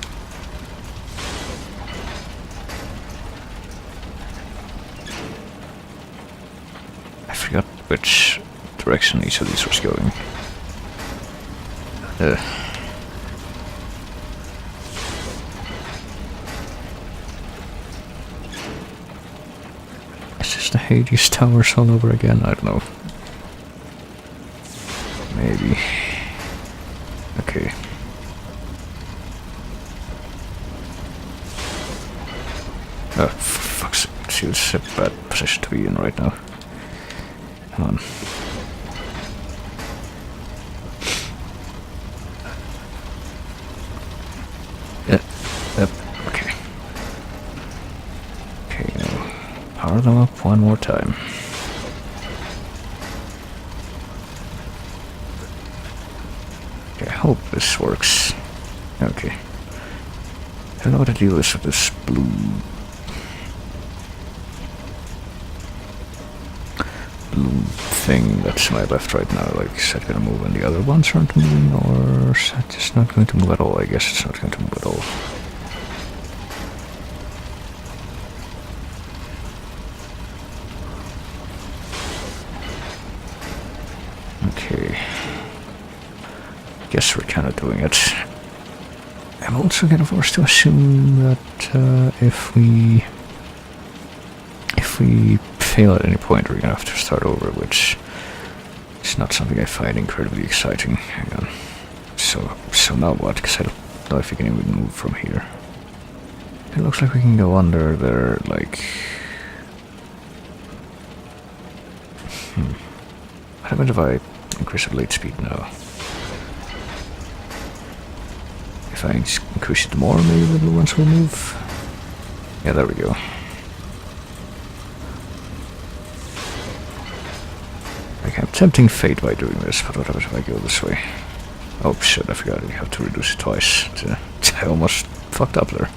S1: I forgot which direction each of these was going. Is this the Hades Towers all over again? I don't know. Maybe. Okay. Oh, for fuck's sake. See, this is a bad position to be in right now. Come on. Yep, okay. Okay, now power them up one more time. Okay, I hope this works. Okay. I don't know what the deal is with this blue thing that's to my left right now. Like, is that gonna move when the other ones aren't moving, or is that just not going to move at all? I guess it's not going to move at all. Okay. Guess we're kind of doing it. I'm also kind of forced to assume that if we fail at any point, we're gonna have to start over, which is not something I find incredibly exciting. Hang on. So now what? Because know if we can even move from here. It looks like we can go under there, like... What happens if I increase the blade speed now? If I increase it more, maybe the blue ones will move? Yeah, there we go. Okay, I'm tempting fate by doing this, but what happens if I go this way? Oh shit, I forgot we have to reduce it twice. I almost fucked up there.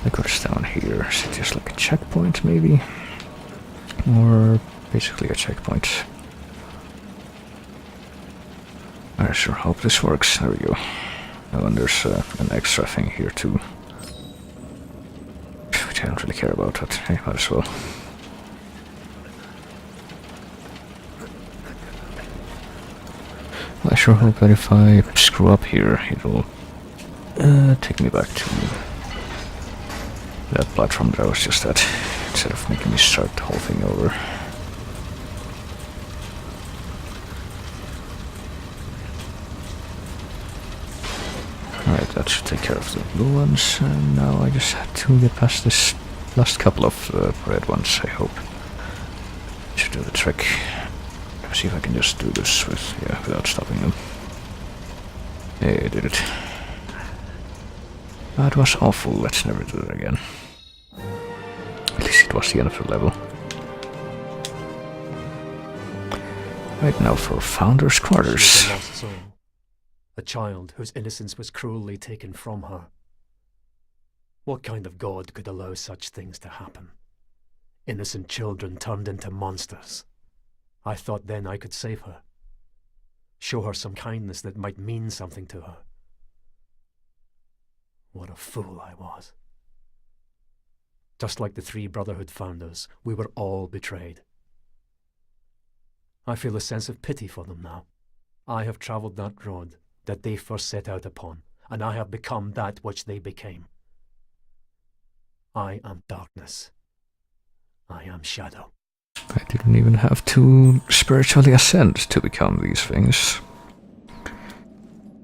S1: Like what's down here? Is it just like a checkpoint maybe? Or basically a checkpoint. I sure hope this works. There we go. Oh, and there's an extra thing here too. Which I don't really care about, but hey, might as well. I sure hope that if I screw up here, it'll take me back to that platform that I was just at, instead of making me start the whole thing over. Alright, that should take care of the blue ones, and now I just had to get past this last couple of red ones, I hope. Should do the trick. Let's see if I can just do this without stopping them. Hey, I did it. That was awful, let's never do that again. At least it was the end of the level. Right now for Founder's Quarters.
S4: She was a lost soul. A child whose innocence was cruelly taken from her. What kind of god could allow such things to happen? Innocent children turned into monsters. I thought then I could save her. Show her some kindness that might mean something to her. What a fool I was. Just like the three Brotherhood founders, we were all betrayed. I feel a sense of pity for them now. I have travelled that road that they first set out upon, and I have become that which they became. I am darkness. I am shadow.
S1: I didn't even have to spiritually ascend to become these things.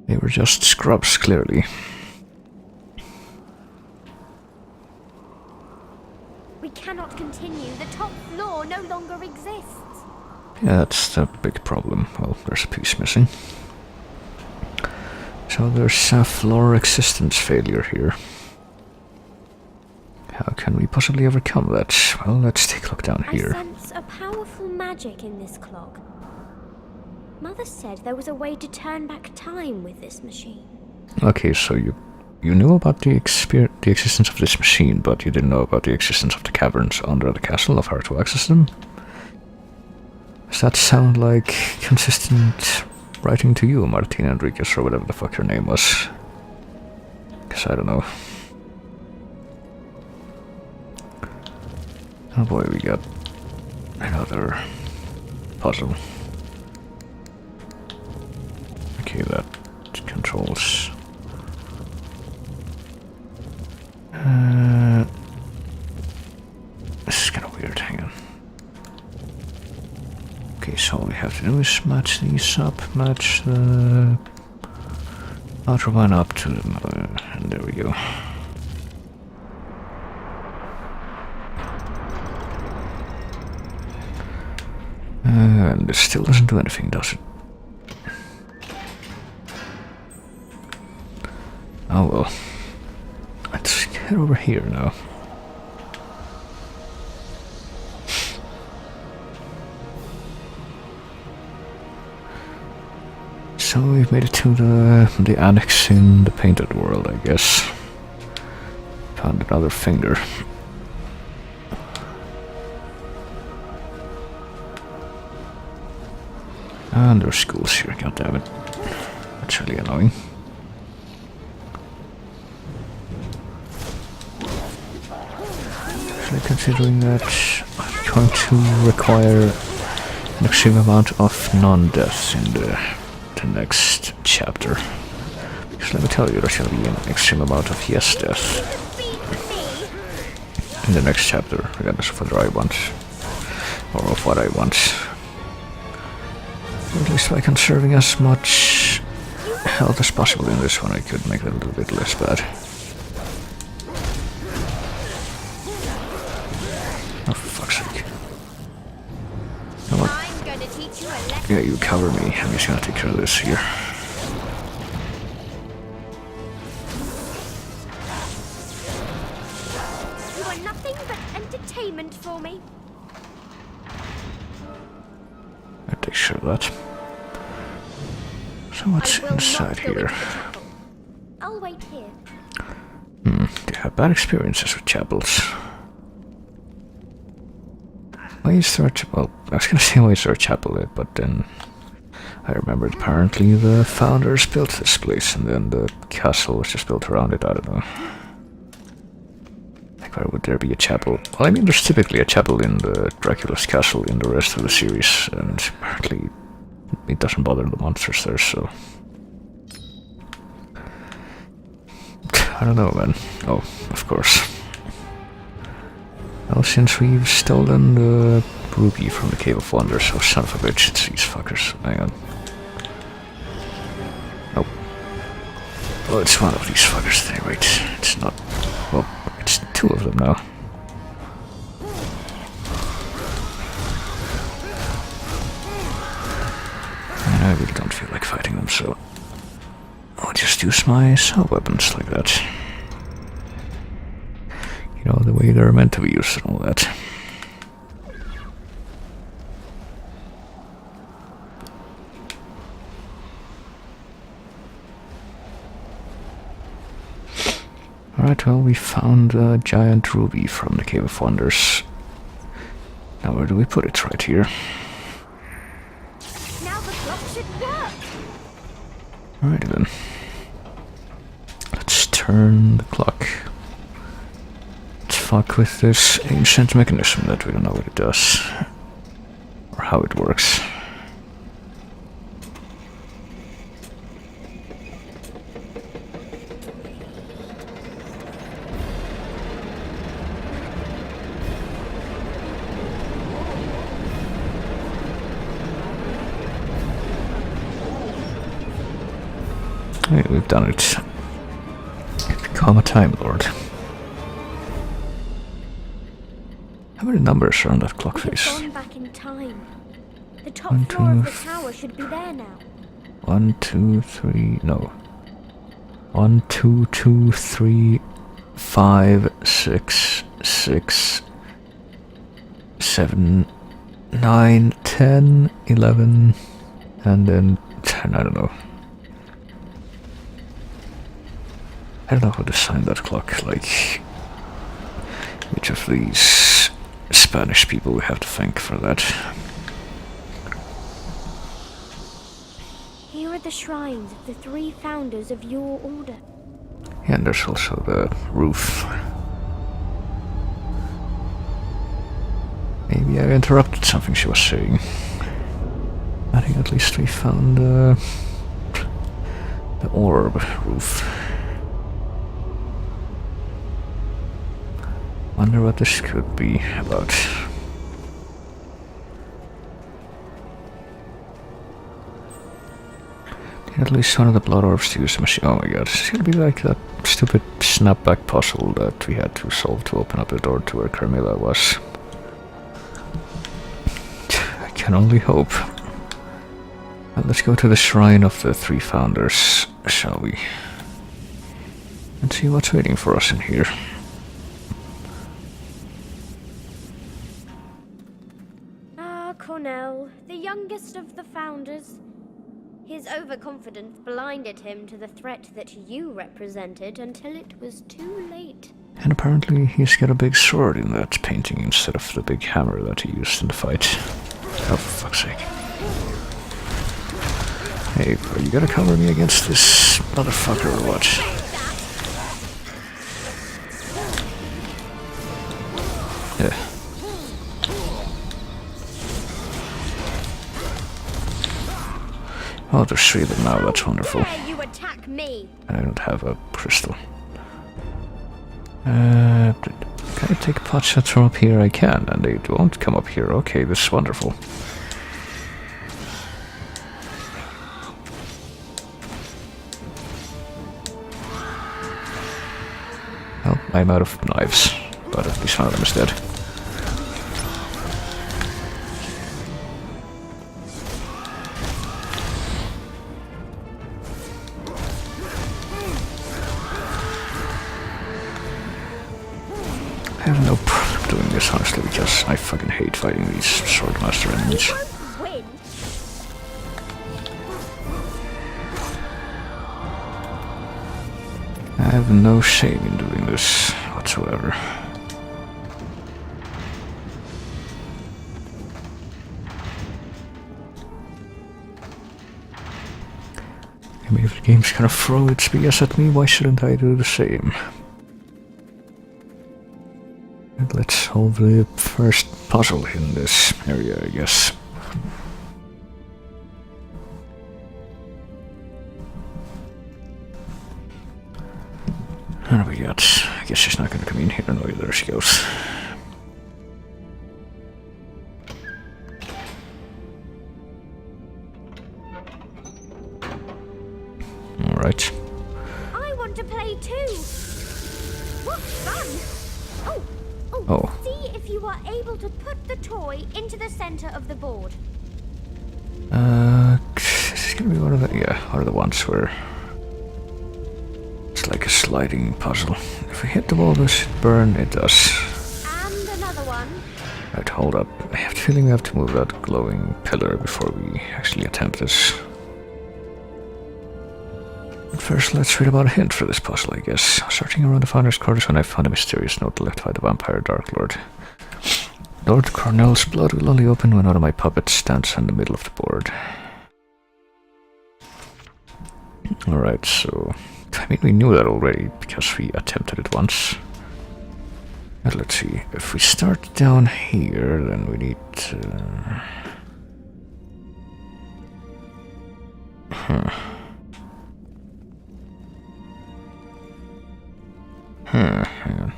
S1: They were just scrubs, clearly.
S6: We cannot continue. The top floor no longer exists.
S1: Yeah, that's the big problem. Well, there's a piece missing. So there's a floor existence failure here. How can we possibly overcome that? Well, let's take a look down here.
S6: I sense a powerful magic in this clock. Mother said there was a way to turn back time with this machine.
S1: Okay, so you knew about the existence of this machine, but you didn't know about the existence of the caverns under the castle, of how to access them? Does that sound like consistent writing to you, Martina Enriquez, or whatever the fuck your name was? Because I don't know. Oh boy, we got another puzzle. Okay, that controls... this is kind of weird, hang on. Okay, so all we have to do is match these up, match the outer one up to the mother, and there we go. And it still doesn't do anything, does it? Oh well. Let's get over here now. So we've made it to the annex in the painted world, I guess. Found another finger. And there's schools here, goddammit. That's really annoying. Actually, considering that I'm going to require an extreme amount of non-deaths in the next chapter. Because let me tell you, there's going to be an extreme amount of yes death. in the next chapter, regardless of whether I want or of what I want. At least by conserving as much health as possible in this one, I could make it a little bit less bad. Oh, for fuck's sake. Come on.
S6: I'm gonna teach you a lesson.
S1: Yeah, you cover me. I'm just gonna take care of this here.
S6: You are nothing but entertainment for me.
S1: I take care of that. So what's
S6: I will
S1: inside
S6: not go
S1: here?
S6: into the chapel. I'll wait here.
S1: Do you have bad experiences with chapels? Why is there a chapel? Well, I was gonna say why is there a chapel there, but then I remembered apparently the founders built this place and then the castle was just built around it, I don't know. Like why would there be a chapel? Well, I mean there's typically a chapel in the Dracula's castle in the rest of the series, and apparently it doesn't bother the monsters there, so... I don't know, man. Oh, of course. Well, since we've stolen the ruby from the Cave of Wonders, oh son of a bitch, it's these fuckers. Hang on. Nope. Well, it's one of these fuckers there, wait. It's not... Well, it's two of them now. And I really don't feel like fighting them, so... I'll just use my assault weapons like that. You know, the way they're meant to be used and all that. Alright, well, we found a giant ruby from the Cave of Wonders. Now where do we put it? Right here.
S6: Now the clock should work.
S1: Alrighty then. Let's turn the clock. Let's fuck with this ancient mechanism that we don't know what it does. Or how it works. Hey, we've done it. Become a Time Lord. How many numbers are on that clock
S6: We have
S1: face?
S6: gone back in time. The top
S1: 1,
S6: floor of
S1: 2,
S6: the tower should be there now.
S1: 1, 2, 3, no. 1, 2, 2, 3, 5, 6, 6, 7, 9, 10, 11, and then 10, I don't know. I don't know how to sign that clock, like... Which of these Spanish people we have to thank for that?
S6: Here are the shrines of the three founders of your order.
S1: Yeah, and there's also the roof. Maybe I interrupted something she was saying. I think at least we found the orb roof. Wonder what this could be about. At least one of the blood orbs to use the machine. Oh my god, it's gonna be like that stupid snapback puzzle that we had to solve to open up the door to where Carmilla was. I can only hope. Well, let's go to the shrine of the three founders, shall we? And see what's waiting for us in here.
S6: Cornell, the youngest of the founders. His overconfidence blinded him to the threat that you represented until it was too late.
S1: And apparently he's got a big sword in that painting instead of the big hammer that he used in the fight. Oh, for fuck's sake. Hey, are you gonna cover me against this motherfucker or what? Yeah. Oh, there's three of them now, that's wonderful.
S6: Dare you attack me?
S1: And I don't have a crystal. Good Can I take pot shots from up here? I can, and they won't come up here. Okay, this is wonderful. Well, I'm out of knives, but at least one of them is dead. I have no problem doing this, honestly, because I fucking hate fighting these swordmaster enemies.
S6: Win.
S1: I have no shame in doing this whatsoever. Maybe if the game's gonna throw its BS at me, why shouldn't I do the same? And let's solve the first puzzle in this area, I guess. What do we got? I guess she's not gonna come in here. No, there she goes. Alright.
S6: I want to play too. What fun!
S1: Oh.
S6: See if you are able to put the toy into the center of the board.
S1: It's gonna be one of the, one of the ones where it's like a sliding puzzle. If we hit the wall, does it burn? It does.
S6: And another one.
S1: Right, hold up. I have the feeling we have to move that glowing pillar before we actually attempt this. But first, let's read about a hint for this puzzle, I guess. Searching around the founder's quarters when I found a mysterious note left by the vampire Dark Lord. Lord Cornell's blood will only open when one of my puppets stands in the middle of the board. Alright, so... I mean, we knew that already, because we attempted it once. And let's see, if we start down here, then we need to... hang on.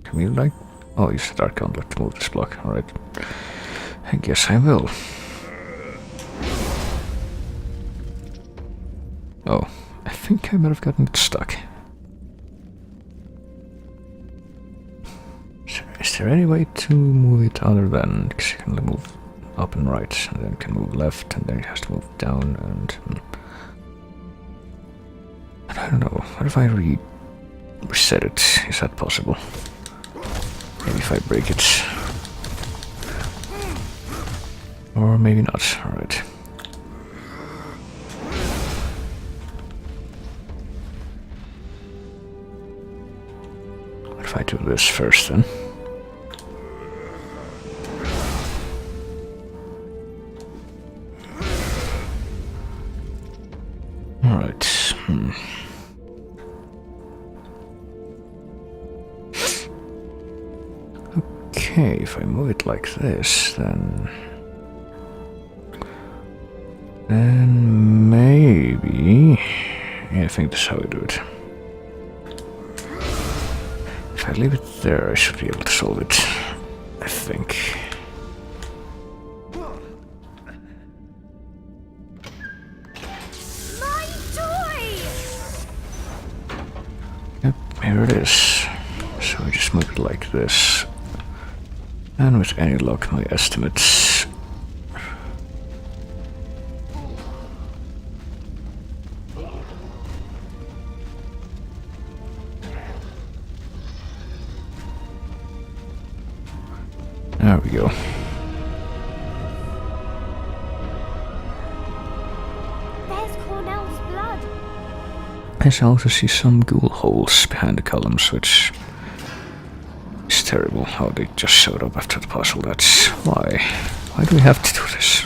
S1: Can we, like... Oh, use the dark gauntlet to move this block, alright. I guess I will. Oh, I think I might have gotten it stuck. So, is there any way to move it other than... Because you can move up and right, and then you can move left, and then it has to move down, and... I don't know, what if I reset it? Is that possible? Maybe if I break it. Or maybe not, alright. What if I do this first then? Alright, Okay, if I move it like this, then maybe... Yeah, I think that's how we do it. If I leave it there, I should be able to solve it. I think.
S6: My toy!
S1: Yep, here it is. So I just move it like this. And with any luck, my estimates... There we go.
S6: There's Cornell's blood.
S1: I also see some ghoul holes behind the columns, which is terrible how they just showed up after the puzzle. That's why. Why do we have to do this?